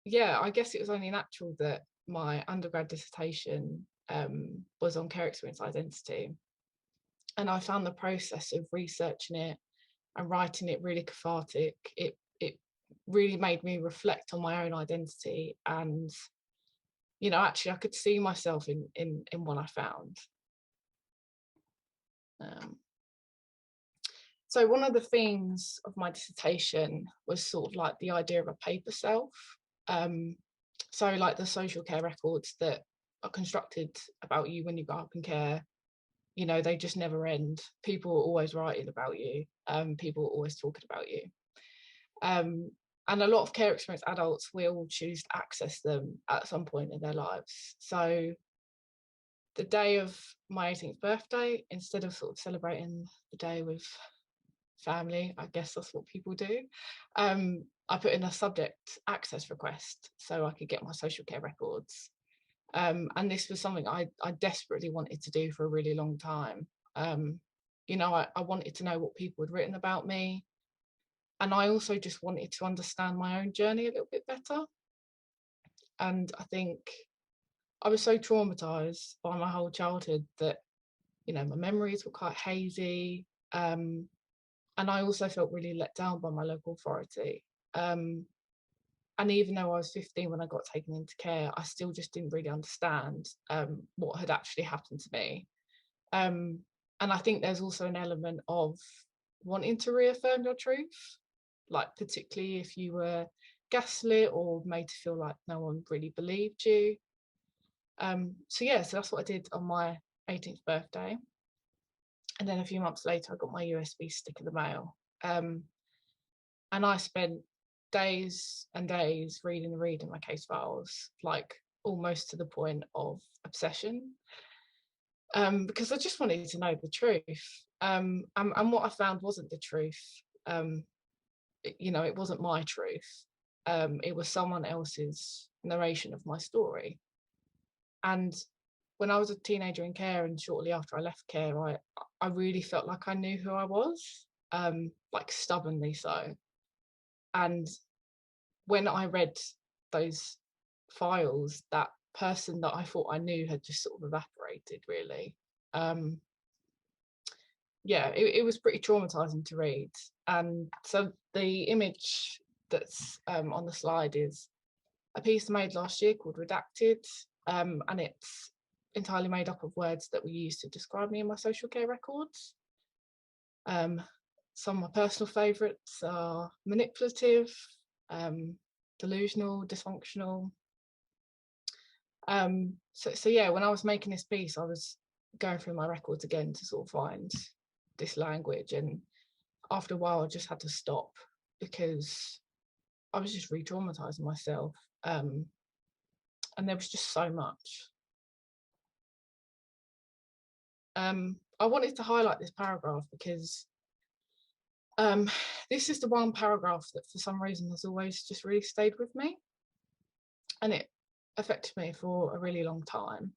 yeah, I guess it was only natural that my undergrad dissertation was on care experience identity, and I found the process of researching it and writing it really cathartic. It really made me reflect on my own identity and, you know, actually I could see myself in what I found. So one of the themes of my dissertation was sort of like the idea of a paper self. So like the social care records that are constructed about you when you go up in care, you know, they just never end. People are always writing about you. People are always talking about you. And a lot of care experienced adults will choose to access them at some point in their lives. So the day of my 18th birthday, instead of sort of celebrating the day with family, I guess that's what people do, I put in a subject access request so I could get my social care records. And this was something I desperately wanted to do for a really long time. You know, I wanted to know what people had written about me. And I also just wanted to understand my own journey a little bit better. And I think I was so traumatized by my whole childhood that, you know, my memories were quite hazy. And I also felt really let down by my local authority. And even though I was 15 when I got taken into care, I still just didn't really understand what had actually happened to me. And I think there's also an element of wanting to reaffirm your truth, like particularly if you were gaslit or made to feel like no one really believed you. So that's what I did on my 18th birthday. And then a few months later, I got my USB stick in the mail. And I spent days and days reading my case files, like almost to the point of obsession, because I just wanted to know the truth. And what I found wasn't the truth. You know, it wasn't my truth. It was someone else's narration of my story. And when I was a teenager in care and shortly after I left care, I really felt like I knew who I was, like stubbornly so. And when I read those files, that person that I thought I knew had just sort of evaporated, really. It was pretty traumatizing to read. And so the image that's on the slide is a piece made last year called Redacted, and it's entirely made up of words that were used to describe me in my social care records. Some of my personal favourites are manipulative, delusional, dysfunctional. When I was making this piece, I was going through my records again to sort of find this language, and after a while I just had to stop because I was just re-traumatizing myself, and there was just so much. I wanted to highlight this paragraph because this is the one paragraph that for some reason has always just really stayed with me, and it affected me for a really long time.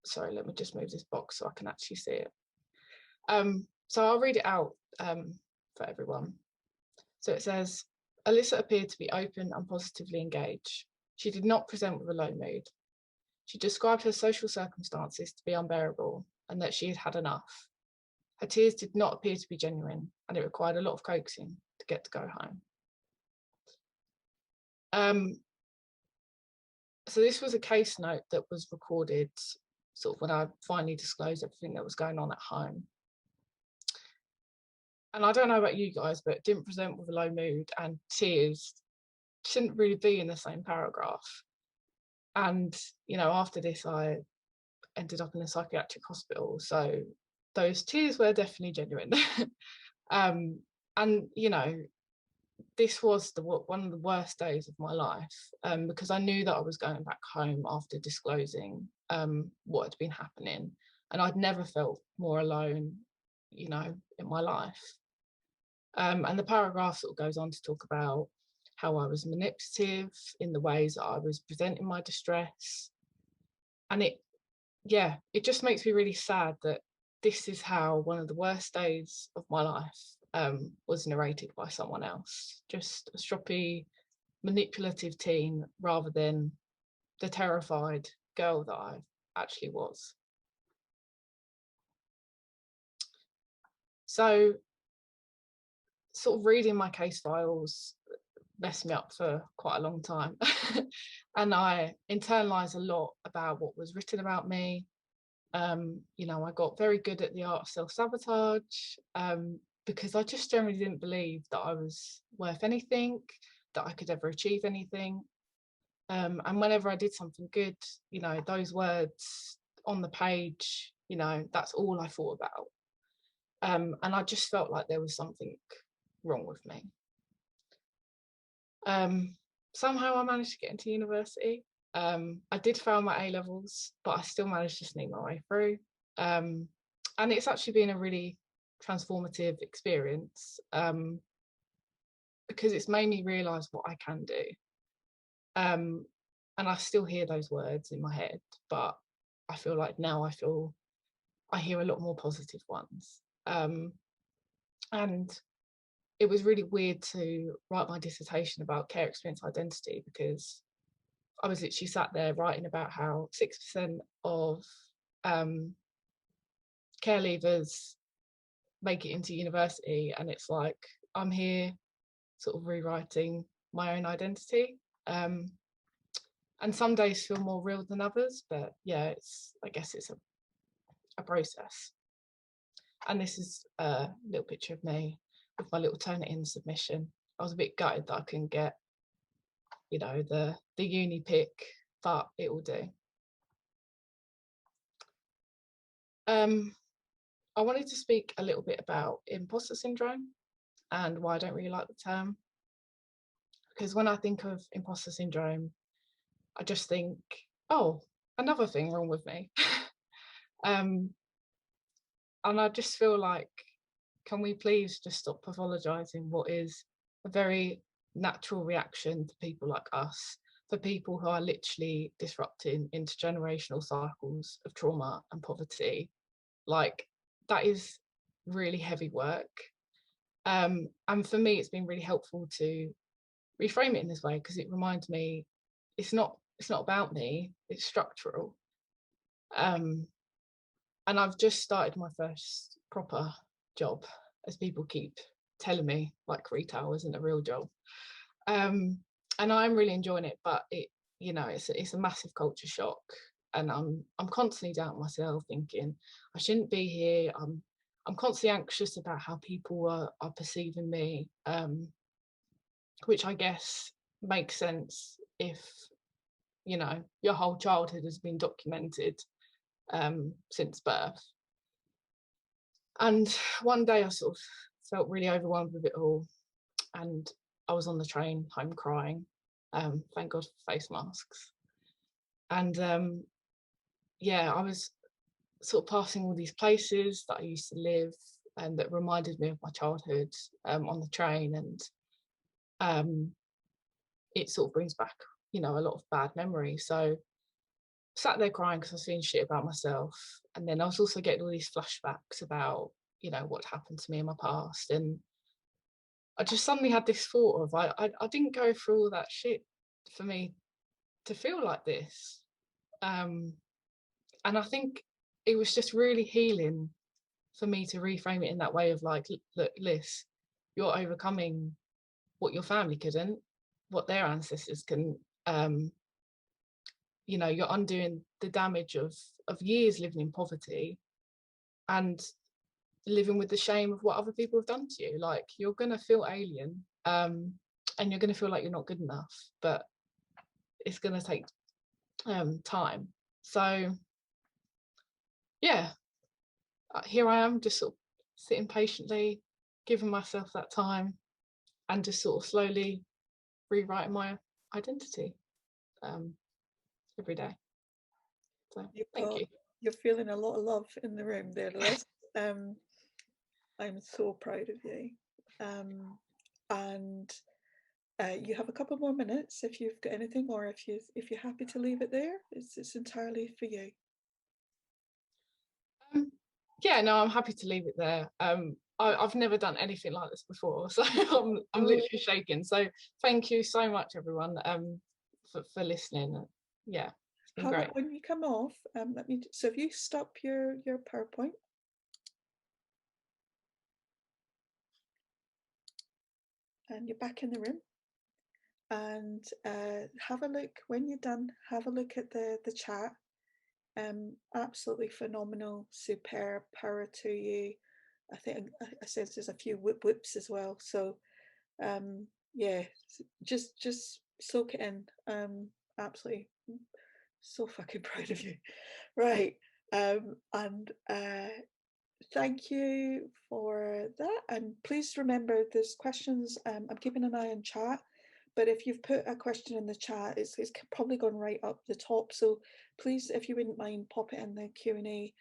Sorry, let me just move this box so I can actually see it. So I'll read it out for everyone. So it says, Alyssa appeared to be open and positively engaged. She did not present with a low mood. She described her social circumstances to be unbearable and that she had had enough. Her tears did not appear to be genuine, and it required a lot of coaxing to get to go home. So this was a case note that was recorded sort of when I finally disclosed everything that was going on at home. And I don't know about you guys, but didn't present with a low mood and tears shouldn't really be in the same paragraph. And, you know, after this, I ended up in a psychiatric hospital. So those tears were definitely genuine. And, you know, this was one of the worst days of my life, because I knew that I was going back home after disclosing what had been happening. And I'd never felt more alone, you know, in my life. And the paragraph sort of goes on to talk about how I was manipulative in the ways that I was presenting my distress. And it just makes me really sad that this is how one of the worst days of my life was narrated by someone else, just a stroppy, manipulative teen rather than the terrified girl that I actually was. So, sort of reading my case files, messed me up for quite a long time. And I internalized a lot about what was written about me. You know, I got very good at the art of self-sabotage, because I just generally didn't believe that I was worth anything, that I could ever achieve anything. And whenever I did something good, you know, those words on the page, you know, that's all I thought about. And I just felt like there was something wrong with me. Somehow I managed to get into university. I did fail my A-levels, but I still managed to sneak my way through. And it's actually been a really transformative experience, because it's made me realise what I can do. And I still hear those words in my head, but I feel like now I hear a lot more positive ones. And it was really weird to write my dissertation about care experience identity, because I was literally sat there writing about how 6% of care leavers make it into university, and it's like I'm here sort of rewriting my own identity. And some days feel more real than others, but yeah, I guess it's a process. And this is a little picture of me with my little turn it in submission. I was a bit gutted that I couldn't get, you know, the uni pick, but it will do. I wanted to speak a little bit about imposter syndrome and why I don't really like the term. Because when I think of imposter syndrome, I just think, oh, another thing wrong with me. And I just feel like, can we please just stop pathologizing what is a very natural reaction to people like us, for people who are literally disrupting intergenerational cycles of trauma and poverty? Like, that is really heavy work. And for me, it's been really helpful to reframe it in this way, because it reminds me it's not about me, it's structural. And I've just started my first proper job, as people keep telling me, like retail isn't a real job. And I'm really enjoying it, but it, you know, it's a massive culture shock, and I'm constantly doubting myself, thinking I shouldn't be here. I'm constantly anxious about how people are perceiving me, which I guess makes sense if, you know, your whole childhood has been documented since birth. And one day I sort of felt really overwhelmed with it all, and I was on the train home crying. Thank God for face masks. And yeah, I was sort of passing all these places that I used to live and that reminded me of my childhood, on the train, and it sort of brings back, you know, a lot of bad memories. So sat there crying because I was feeling shit about myself, and then I was also getting all these flashbacks about, you know, what happened to me in my past, and I just suddenly had this thought of I didn't go through all that shit for me to feel like this, and I think it was just really healing for me to reframe it in that way of like, look, Liz, you're overcoming what your family couldn't, what their ancestors couldn't. You know, you're undoing the damage of years living in poverty and living with the shame of what other people have done to you. Like, you're gonna feel alien, and you're gonna feel like you're not good enough, but it's gonna take time. So yeah, here I am, just sort of sitting patiently, giving myself that time, and just sort of slowly rewriting my identity every day. So thank you. You're feeling a lot of love in the room there, Liz. I'm so proud of you. And you have a couple more minutes if you've got anything, or if you're happy to leave it there. It's entirely for you. Yeah, no, I'm happy to leave it there. I've never done anything like this before, so I'm literally shaking. So thank you so much, everyone, for listening. Yeah, it's been great. When you come off, so if you stop your PowerPoint. And you're back in the room. and have a look when you're done. Have a look at the chat. Absolutely phenomenal, superb, power to you. I think I sense there's a few whoops as well. So yeah, just soak it in. Absolutely, so fucking proud of you. Right, and thank you for that. And please remember, there's questions. I'm keeping an eye on chat, but if you've put a question in the chat, it's probably gone right up the top. So please, if you wouldn't mind, pop it in the Q&A.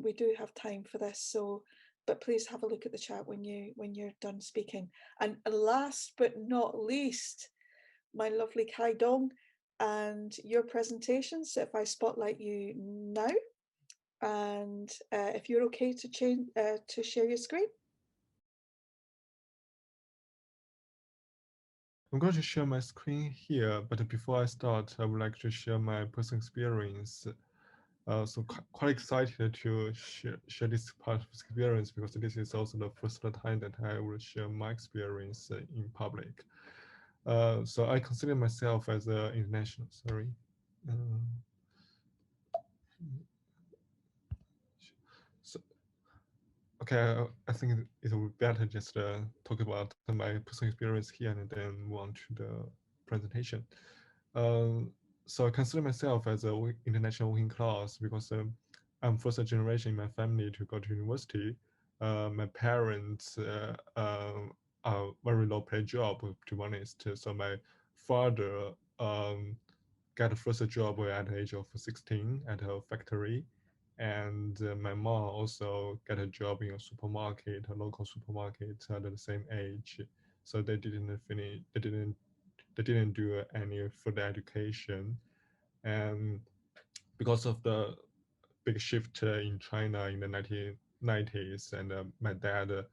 We do have time for this, so but please have a look at the chat when you're done speaking. And last but not least, my lovely Kaidong and your presentation. So if I spotlight you now, and if you're okay to share your screen. I'm going to share my screen here, but before I start, I would like to share my personal experience. So quite excited to share this part of experience, because this is also the first time that I will share my experience in public. So I consider myself as an international, so, okay, I think it would be better just talk about my personal experience here and then move on to the presentation. So I consider myself as an international working class because I'm first generation in my family to go to university. My parents are very low paid job, to be honest. So my father got a first job at the age of 16 at a factory. And my mom also got a job in a supermarket, a local supermarket at the same age. So they didn't finish, they didn't do any further education. And because of the big shift in China in the 1990s, and my dad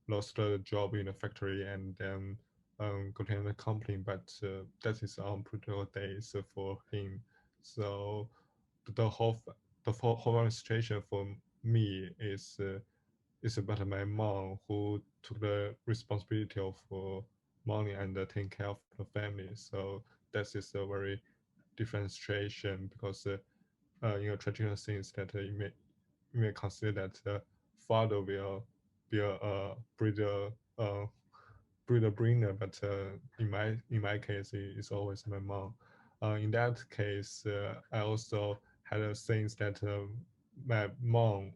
lost a job in a factory and then go to another company, but that is unpredictable days for him. So the whole situation for me is about my mom, who took the responsibility of money and taking care of the family. So that is a very different situation, because traditional things that you may consider that father will be a breeder, bringer, but in my case, it's always my mom. In that case, I also had a sense that my mom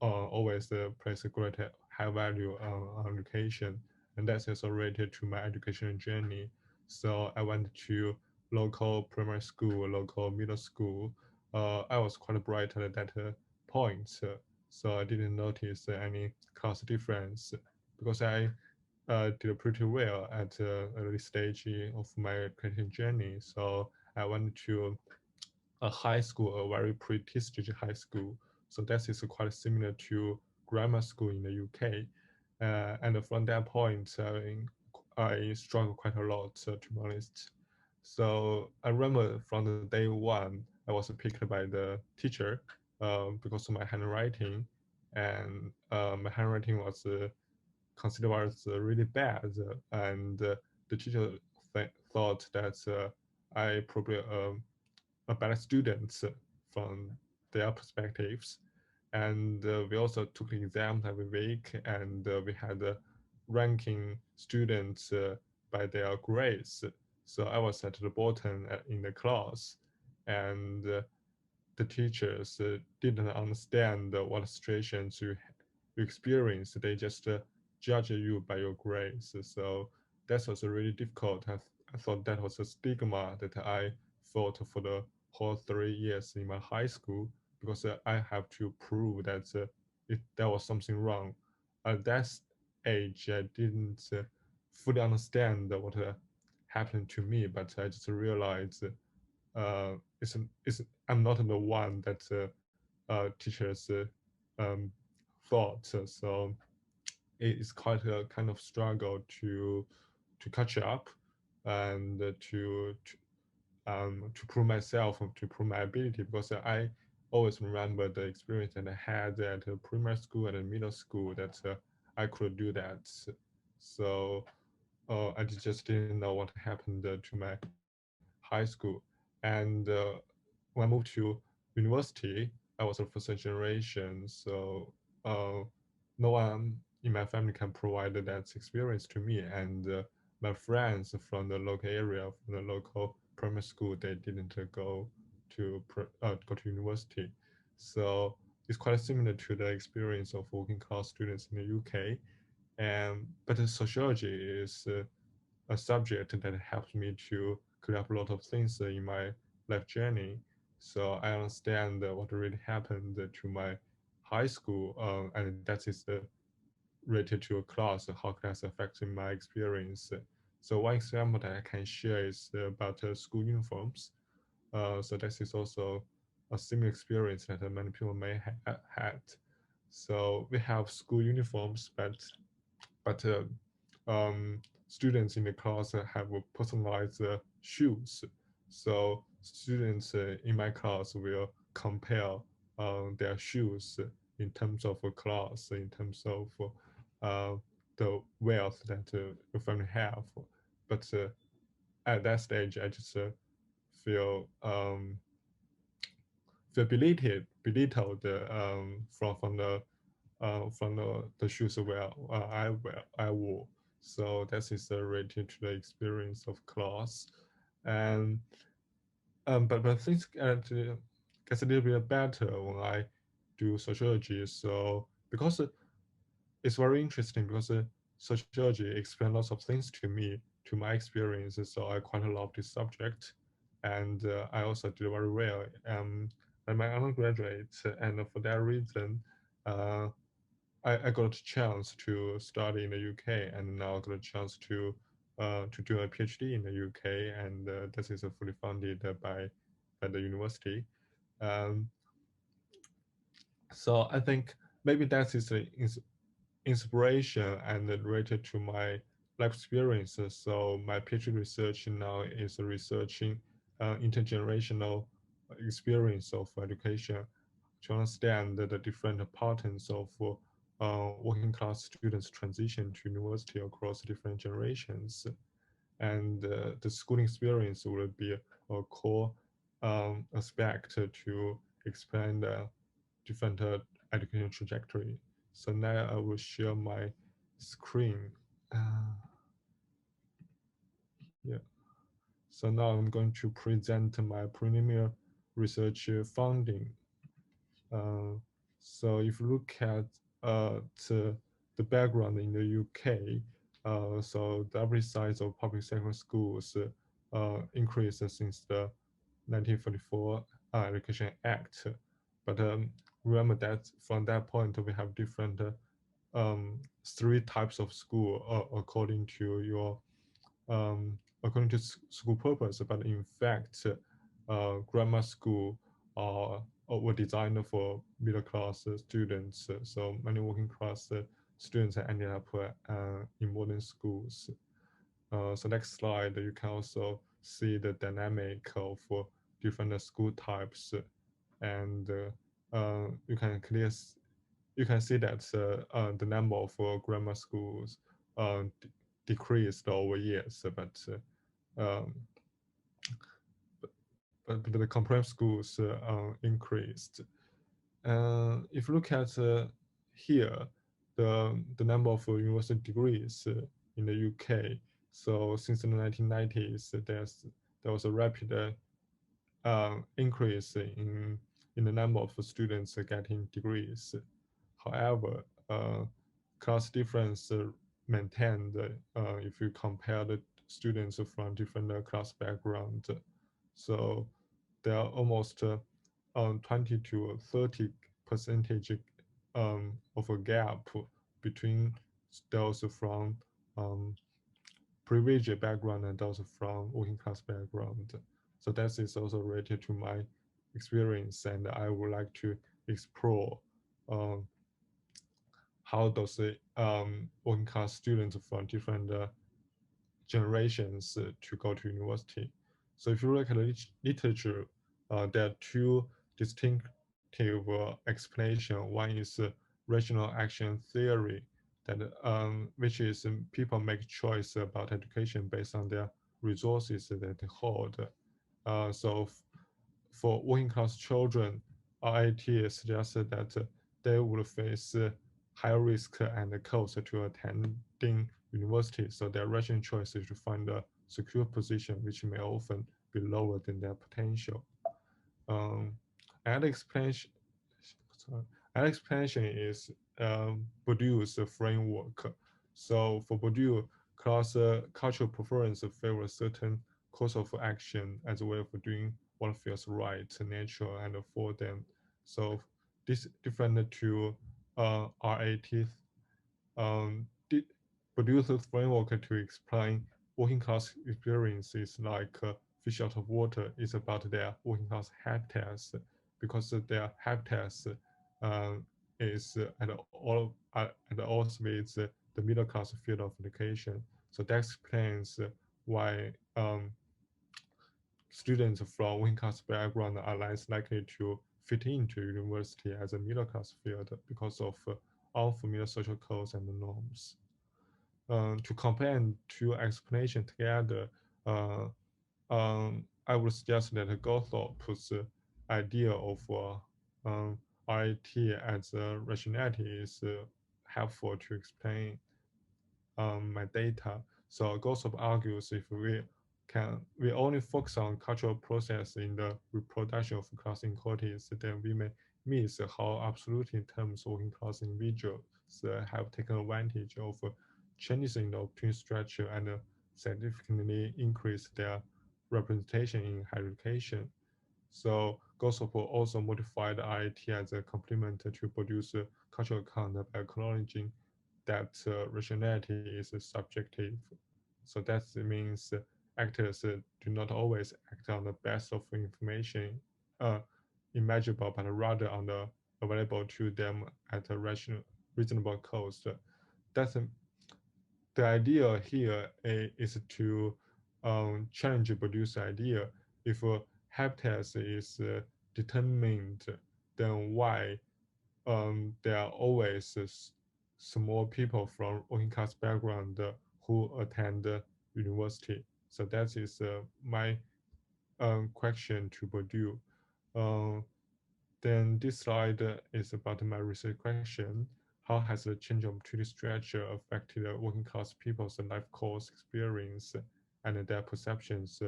always places a great high value on education, and that's also related to my education journey. So I went to local primary school, local middle school. I was quite bright at that point, so I didn't notice any class difference, because I did pretty well at early stage of my creative journey. So I went to a high school, a very prestigious high school. So that is quite similar to grammar school in the UK. And from that point, I struggled quite a lot, to be honest. So I remember from the day one, I was picked by the teacher because of my handwriting. And my handwriting was considered as really bad. And the teacher thought that I probably a better student from their perspectives. And we also took exams every week, and we had ranking students by their grades. So I was at the bottom in the class, and the teachers didn't understand what situations you experience. They just judge you by your grades. So that was really difficult. I thought that was a stigma that I felt for the whole 3 years in my high school, because I have to prove that there was something wrong. At that age, I didn't fully understand what happened to me, but I just realized I'm not the one that teachers thought. So it's quite a kind of struggle to catch up and to prove myself, to prove my ability, because I always remember the experience that I had at primary school and middle school, that I could do that. So I just didn't know what happened to my high school. And when I moved to university, I was a first generation, so no one in my family can provide that experience to me. And my friends from the local area, from the local primary school, they didn't go to university. So it's quite similar to the experience of working class students in the UK. And but the sociology is a subject that helps me to clear up a lot of things in my life journey. So I understand what really happened to my high school, and that is related to a class, how class affected my experience. So one example that I can share is about school uniforms. So this is also a similar experience that many people may have had. So we have school uniforms, but students in the class have personalized shoes. So students in my class will compare their shoes in terms of a class, in terms of uh, the wealth that the family have. But at that stage, I just feel belittled from the shoes I wore. So that is related to the experience of class, and but things gets a little bit better when I do sociology. So because it's very interesting because sociology explains lots of things to me, to my experiences. So I quite love this subject, and I also did very well in my undergraduate, and for that reason. Uh, I got a chance to study in the UK, and now got a chance to do a PhD in the UK, and this is fully funded by the university. Um, so I think maybe that is the inspiration and related to my life experiences. So my PhD research now is researching intergenerational experience of education to understand the different patterns of working class students transition to university across different generations. And the schooling experience will be a core aspect to explain the different education trajectory. So now I will share my screen. Yeah. So now I'm going to present my preliminary research finding. Uh, so if you look at the background in the UK, so the average size of public sector schools increased since the 1944 Education Act. But remember that from that point we have different three types of school according to school purpose. But in fact, grammar school were designed for middle class students. So many working class students ended up in modern schools. So next slide, you can also see the dynamic of different school types, and you can see that the number of grammar schools decreased over years, um, but the comprehensive schools increased. If you look at here, the number of university degrees in the UK. So since the 1990s, there was a rapid increase in the number of students getting degrees. However, class difference maintained if you compare the students from different class background. So there are almost 20 to 30 percentage of a gap between those from privileged background and those from working class background. So that is also related to my experience, and I would like to explore um, how those working class students from different generations to go to university. So if you look at the literature, there are two distinctive explanations. One is rational action theory that which is people make choice about education based on their resources that they hold. So for working class children, RIT suggested that they would face higher risk and cost to attending university. So their rational choice is to find a secure position, which may often be lower than their potential. And explanation, sorry, an explanation is Bourdieu's framework. So for Bourdieu, class cultural preference favors certain course of action as a way of doing what feels right, natural, and for them. So this different to RAT did produce a framework to explain working class experiences like fish out of water is about their working class habitats because their habitats is and also with the middle class field of education. So that explains why students from working class background are less likely to fit into university as a middle class field because of unfamiliar social codes and norms. To compare two explanations together, I would suggest that Goldthorpe's idea of RIT as rationality is helpful to explain my data. So Goldthorpe argues if we only focus on cultural process in the reproduction of class inequalities, then we may miss how absolutely terms working class individuals have taken advantage of changes in the opportunity structure and significantly increase their representation in higher education. So Gossop also modified RIT as a complement to produce a cultural account by acknowledging that rationality is subjective. So that means actors do not always act on the best of information imaginable, but rather on the available to them at a reasonable cost. That's the idea here is to challenge the producer idea. If a habitat is determined, then why there are always small people from working class background who attend university? So that is my question to Bourdieu. Then this slide is about my research question. How has the change of opportunity structure affected working class people's life course experience and their perceptions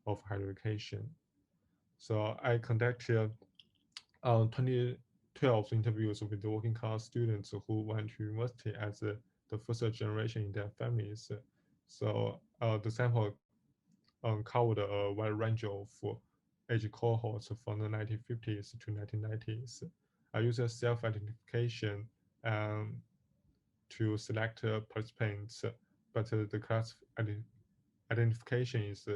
of higher education? So I conducted 2012 interviews with the working class students who went to university as the first generation in their families. So the sample covered a wide range of age cohorts from the 1950s to 1990s. I used self-identification to select participants, but the class identification is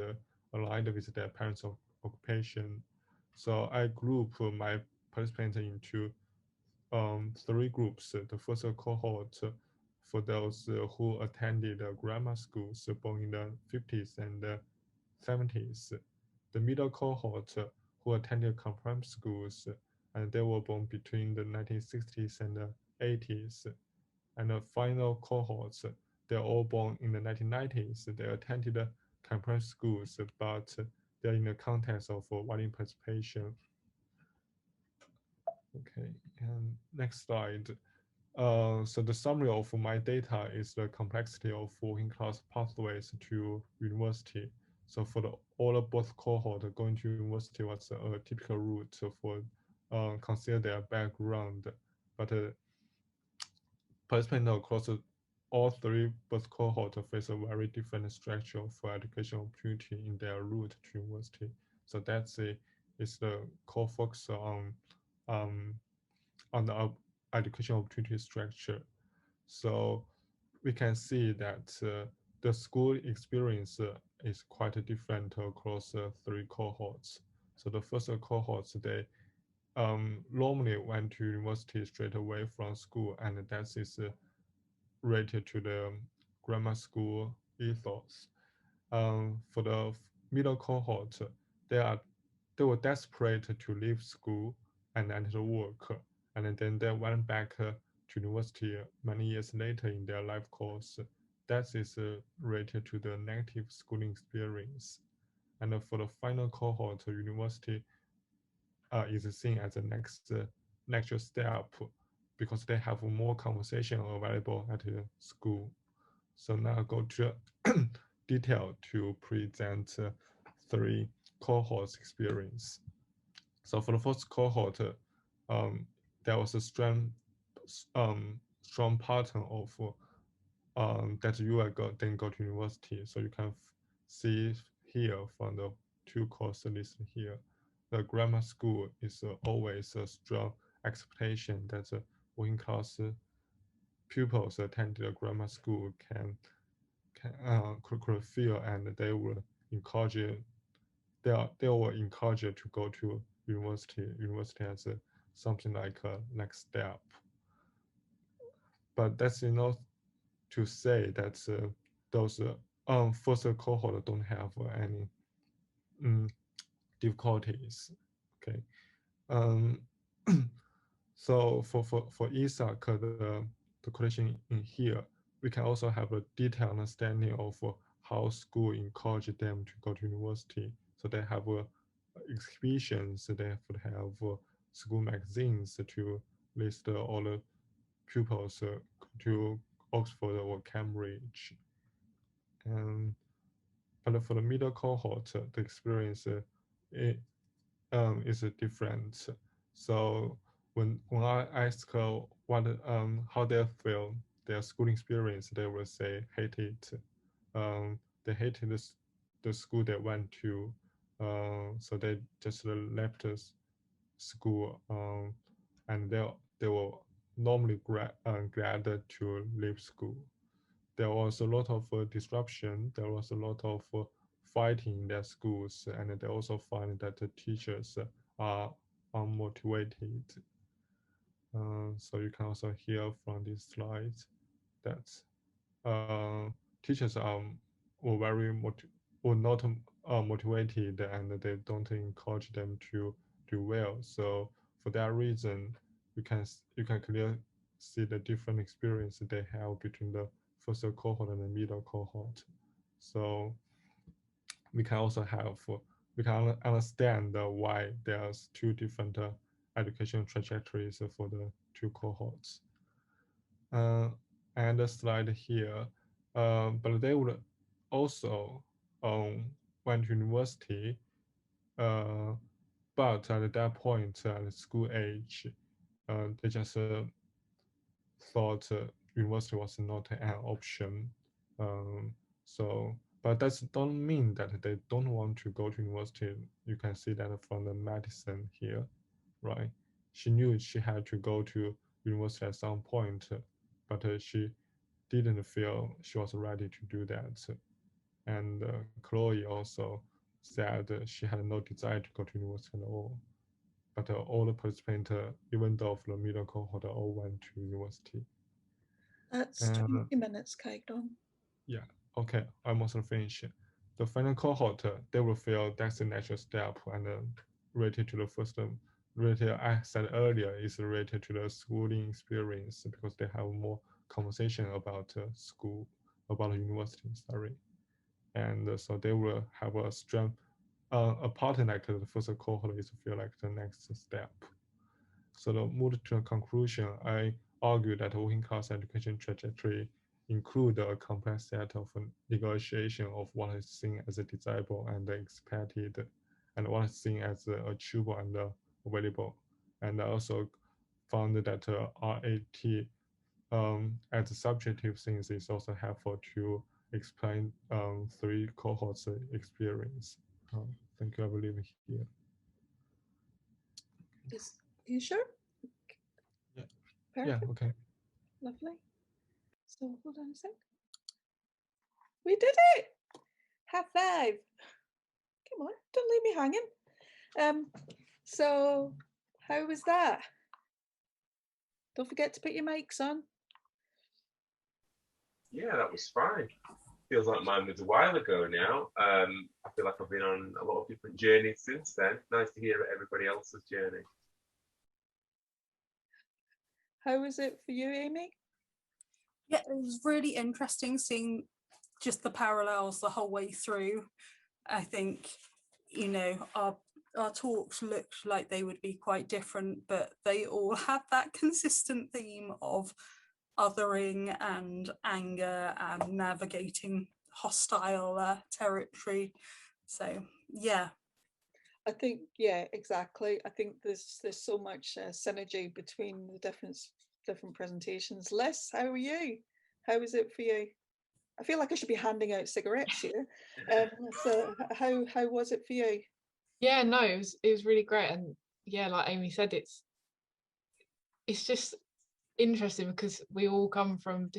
aligned with their parents' occupation. So I group my participants into three groups. The first cohort for those who attended grammar schools born in the 50s and 70s. The middle cohort who attended comprehensive schools and they were born between the 1960s and the 80s. And the final cohorts, they're all born in the 1990s. They attended comprehensive schools, but they're in the context of widening participation. Okay, and next slide. So the summary of my data is the complexity of working class pathways to university. So for the all both cohort going to university was a typical route for consider their background, but participants across all three both cohort face a very different structure for education opportunity in their route to university. So that's is the core focus on the education opportunity structure. So we can see that the school experience is quite different across three cohorts. So the first cohorts, they normally went to university straight away from school, and that is related to the grammar school ethos. For the middle cohort, they were desperate to leave school and enter work, and then they went back to university many years later in their life course, that is related to the negative schooling experience. And for the final cohort, university is seen as the next natural step because they have more conversation available at the school. So now go to detail to present 3 cohorts experience. So for the first cohort, there was a strong pattern of that you are then go to university. So you can see here from the 2 course list here, the grammar school is always a strong expectation that working class pupils attending the grammar school could feel, and they will encourage they were encouraged to go to university as something like a next step. But that's enough to say that those first cohort don't have any difficulties. Okay. So for ISAC, the question in here, we can also have a detailed understanding of how school encourage them to go to university. So they have exhibitions, they would have school magazines to list all the pupils to Oxford or Cambridge. But for the middle cohort, the experience is different. So when I ask what how they feel their schooling experience, they will say hate it. They hated the school they went to, so they just left school, and they were normally glad to leave school. There was a lot of disruption. There was a lot of fighting in their schools, and they also find that the teachers are unmotivated. So you can also hear from these slides that teachers were not motivated, and they don't encourage them to do well. So for that reason, you can clearly see the different experience they have between the first cohort and the middle cohort. So we can also understand why there's 2 different education trajectories for the 2 cohorts. And the slide here, but they would also went to university, but at that point, at school age, they just thought university was not an option. But that don't mean that they don't want to go to university. You can see that from the medicine here, right? She knew she had to go to university at some point, but she didn't feel she was ready to do that. And Chloe also said she had no desire to go to university at all. But all the participants, even though the middle cohort, all went to university. That's 20 minutes, Kaidong. Yeah, okay, almost finished. The final cohort, they will feel that's the natural step, and related to the first, related I said earlier, is related to the schooling experience because they have more conversation about school, about university, sorry. And so they will have a strength, a pattern like the first cohort is feel like the next step. So to move to a conclusion, I argue that working class education trajectory include a complex set of negotiation of what is seen as desirable and expected, and what is seen as achievable and available. And I also found that RAT as subjective things is also helpful to explain 3 cohorts experience. Thank you, I will leave it here. Are you sure? Yeah. Perfect. Yeah, okay. Lovely. So hold on a sec. We did it! High five. Come on, don't leave me hanging. So how was that? Don't forget to put your mics on. Yeah, that was fine. Feels like mine was a while ago now. I feel like I've been on a lot of different journeys since then. Nice to hear everybody else's journey. How was it for you, Aimee? Yeah, it was really interesting seeing just the parallels the whole way through. I think, you know, our talks looked like they would be quite different, but they all have that consistent theme of othering and anger and navigating hostile territory. So yeah. I think, yeah, exactly. I think there's so much synergy between the different presentations. Liz, how are you? How was it for you? I feel like I should be handing out cigarettes here. So how was it for you? Yeah, no, it was really great, and yeah, like Aimee said, it's just interesting because we all come from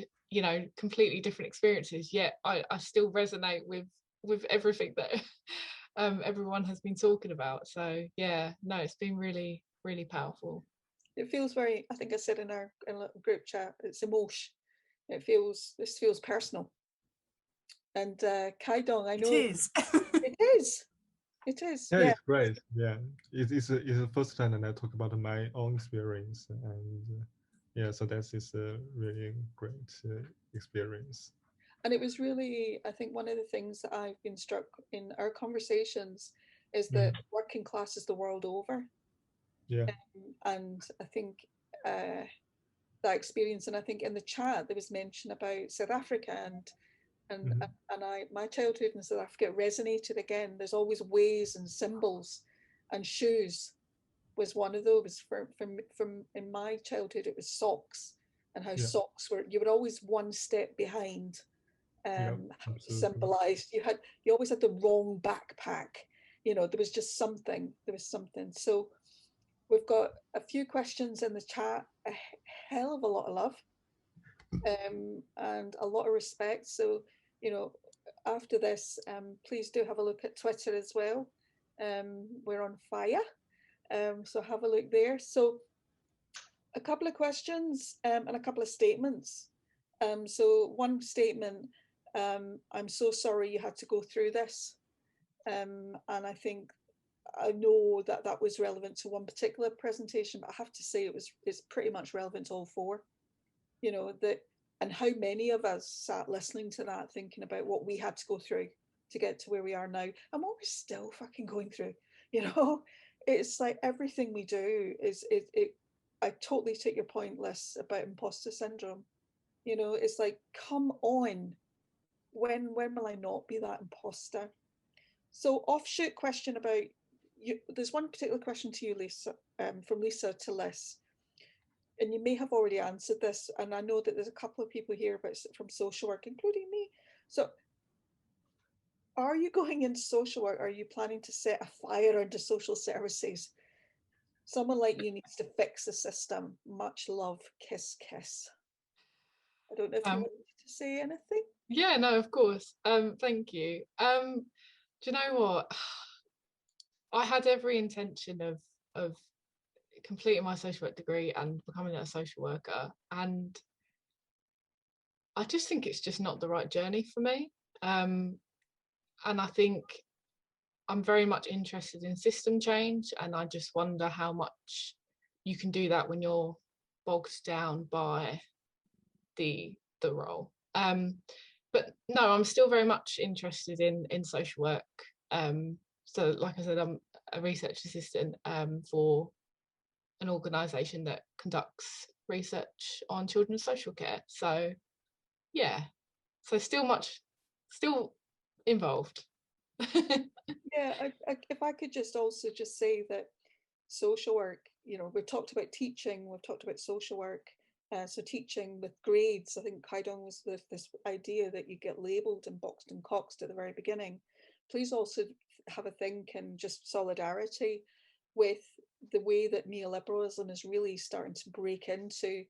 completely different experiences, yet I still resonate with everything that everyone has been talking about. So yeah, no, it's been really, really powerful. It feels very, I think I said in our group chat, it's emotion. This feels personal. And Kaidong, I know It is. it is. It is. Yeah, Yeah. it's great. Yeah, it's the first time that I talk about my own experience, and yeah, so that is a really great experience. And it was really, I think one of the things that I've been struck in our conversations is that working class is the world over. Yeah. And I think that experience, and I think in the chat there was mention about South Africa and my childhood in South Africa resonated again. There's always ways and symbols, and shoes was one of those. From in my childhood, it was socks, and how socks were, you were always one step behind. Symbolized you always had the wrong backpack. There was just something. So we've got a few questions in the chat, a hell of a lot of love, and a lot of respect. So, after this, please do have a look at Twitter as well. We're on fire, so have a look there. So a couple of questions and a couple of statements. So one statement, I'm so sorry you had to go through this. And I know that was relevant to one particular presentation, but I have to say it's pretty much relevant to all four. And how many of us sat listening to that, thinking about what we had to go through to get to where we are now, and what we're still fucking going through. It's like everything we do is it. I totally take your point, Liz, about imposter syndrome. It's like, come on, when will I not be that imposter? So offshoot question about you. There's one particular question to you, Lisa, from Lisa to Liz. And you may have already answered this, and I know that there's a couple of people here from social work, including me. So are you going into social work? Are you planning to set a fire under social services? Someone like you needs to fix the system. Much love, kiss, kiss. I don't know if you wanted to say anything. Yeah, no, of course. Thank you. Do you know what? I had every intention of completing my social work degree and becoming a social worker, and I just think it's just not the right journey for me. And I think I'm very much interested in system change, and I just wonder how much you can do that when you're bogged down by the role. But no, I'm still very much interested in social work. So like I said, I'm a research assistant for an organisation that conducts research on children's social care. So yeah, so still involved. Yeah, if I could just also just say that social work, we've talked about teaching, we've talked about social work. So teaching with grades, I think Kaidong was this idea that you get labelled and boxed and coxed at the very beginning. Please also have a think and just solidarity with the way that neoliberalism is really starting to break into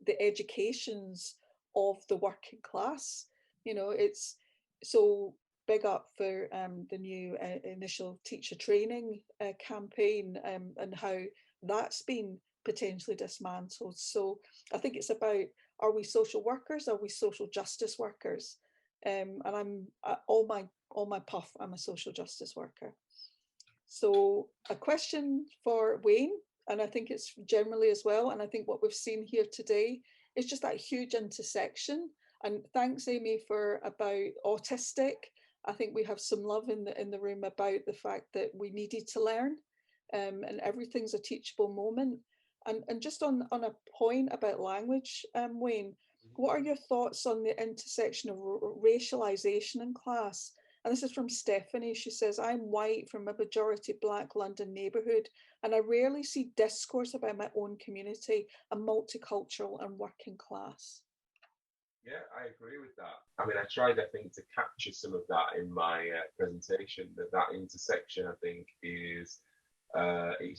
the educations of the working class. It's so big up for the new initial teacher training campaign and how that's been potentially dismantled. So I think it's about, are we social workers? Are we social justice workers? And I'm all my puff, I'm a social justice worker. So a question for Wayne. And I think it's generally as well. And I think what we've seen here today is just that huge intersection. And thanks, Aimee, for about autistic. I think we have some love in the room about the fact that we needed to learn, and everything's a teachable moment. And just on a point about language, Wayne, what are your thoughts on the intersection of racialization in class? And this is from Stephanie. She says, I'm white from a majority Black London neighbourhood, and I rarely see discourse about my own community, a multicultural and working class. Yeah, I agree with that. I mean, I tried, I think, to capture some of that in my presentation, that intersection, I think, is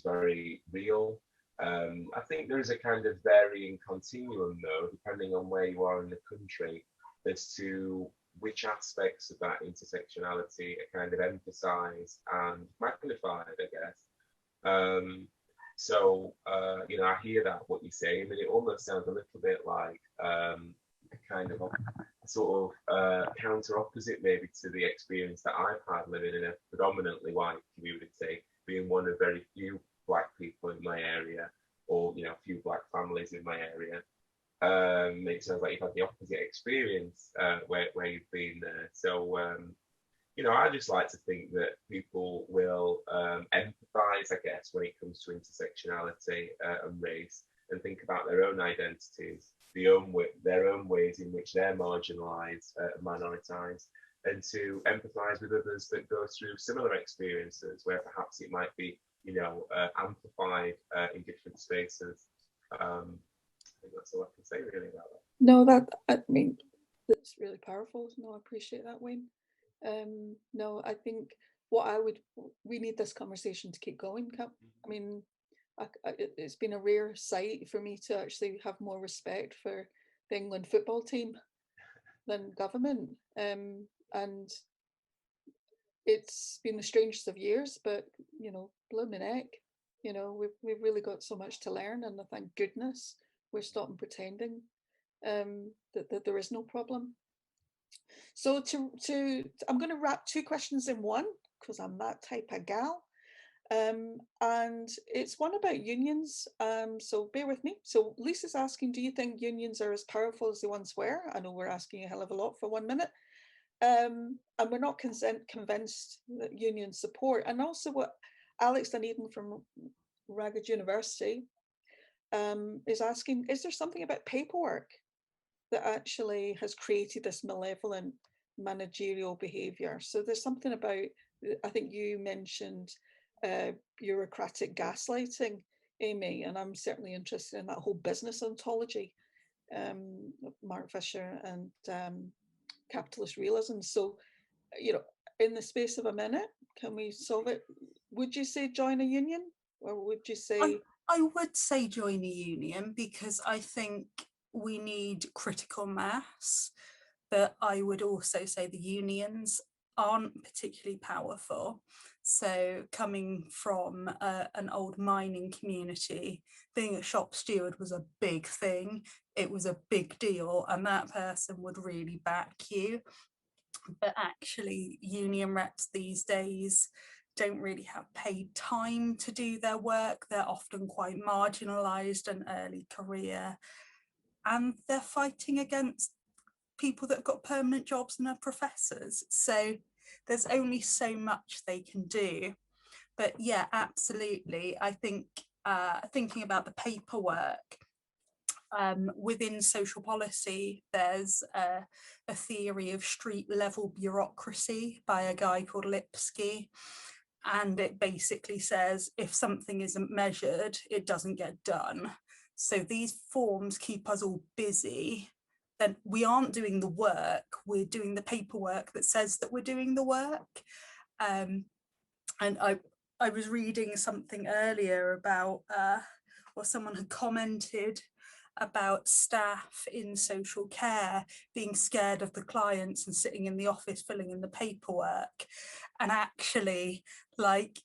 very real. I think there is a kind of varying continuum, though, depending on where you are in the country, as to which aspects of that intersectionality are kind of emphasised and magnified, I guess. You know, I hear that, what you say. I mean, it almost sounds a little bit like a kind of a sort of counter opposite maybe to the experience that I've had living in a predominantly white community, being one of very few Black people in my area, or, you know, a few Black families in my area. It sounds like you've had the opposite experience where you've been there. So, you know, I just like to think that people will empathise, I guess, when it comes to intersectionality and race, and think about their own identities, their own ways in which they're marginalised, minoritised, and to empathise with others that go through similar experiences, where perhaps it might be, you know, amplified in different spaces. I think that's all I can say really about that. No, I mean, that's really powerful. No, I appreciate that, Wayne. No, I think we need this conversation to keep going. I mean, it's been a rare sight for me to actually have more respect for the England football team than government. And it's been the strangest of years, but, you know, blooming heck, you know, we've really got so much to learn, and thank goodness we're stopping pretending that there is no problem. So I'm going to wrap two questions in one, because I'm that type of gal. And it's one about unions. So bear with me. So Lisa's asking, do you think unions are as powerful as they once were? I know we're asking a hell of a lot for 1 minute. And we're not convinced that unions support. And also what Alex Dunedin from Ragged University is asking, is there something about paperwork that actually has created this malevolent managerial behaviour? So there's something about, I think you mentioned bureaucratic gaslighting, Aimee, and I'm certainly interested in that whole business ontology, Mark Fisher and capitalist realism. So, you know, in the space of a minute, can we solve it? Would you say join a union, or would you say? I would say join a union, because I think we need critical mass, but I would also say the unions aren't particularly powerful. So coming from an old mining community, being a shop steward was a big thing. It was a big deal, and that person would really back you. But actually, union reps these days don't really have paid time to do their work. They're often quite marginalised and early career, and they're fighting against people that have got permanent jobs and are professors. So there's only so much they can do. But yeah, absolutely. I think thinking about the paperwork, within social policy, there's a theory of street level bureaucracy by a guy called Lipsky. And it basically says if something isn't measured, it doesn't get done. So these forms keep us all busy. Then we aren't doing the work, we're doing the paperwork that says that we're doing the work. And I was reading something earlier about, or someone had commented about staff in social care being scared of the clients and sitting in the office filling in the paperwork. And actually, like,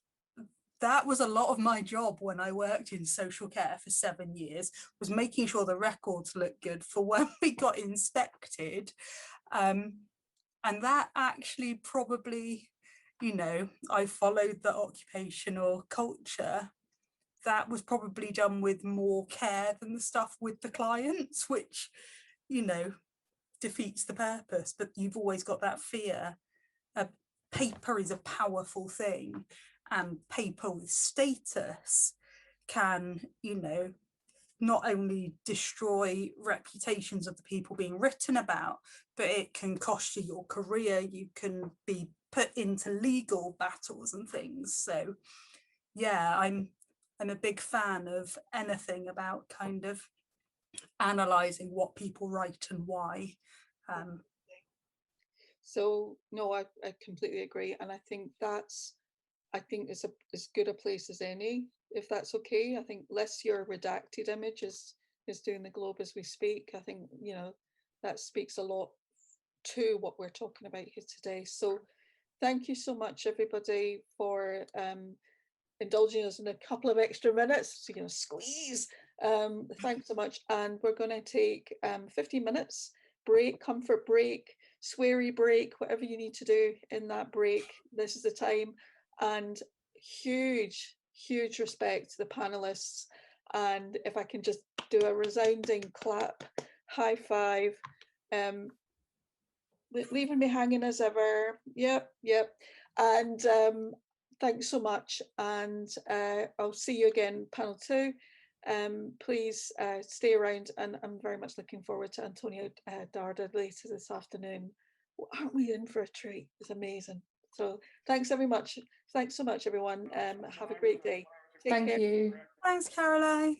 that was a lot of my job when I worked in social care for 7 years, was making sure the records looked good for when we got inspected. And that actually probably, you know, I followed the occupational culture that was probably done with more care than the stuff with the clients, which, you know, defeats the purpose. But you've always got that fear. Paper is a powerful thing, and paper with status can, you know, not only destroy reputations of the people being written about, but it can cost you your career. You can be put into legal battles and things. So yeah, I'm a big fan of anything about kind of analysing what people write and why. So no, I completely agree, and I think it's as good a place as any, if that's okay. I think less your redacted image is doing the Globe as we speak. I think, you know, that speaks a lot to what we're talking about here today. So thank you so much, everybody, for indulging us in a couple of extra minutes. So, you know, squeeze. Thanks so much, and we're going to take 15 minutes break, comfort break, sweary break, whatever you need to do in that break. This is the time. And huge respect to the panelists, and if I can just do a resounding clap, high five, leaving me hanging as ever. Yep. And thanks so much, and I'll see you again, panel 2. Please stay around, and I'm very much looking forward to Antonio Darda later this afternoon. Aren't we in for a treat? It's amazing. So thanks so much, everyone. Have a great day. Take care. Thank you. Thanks, Caroline.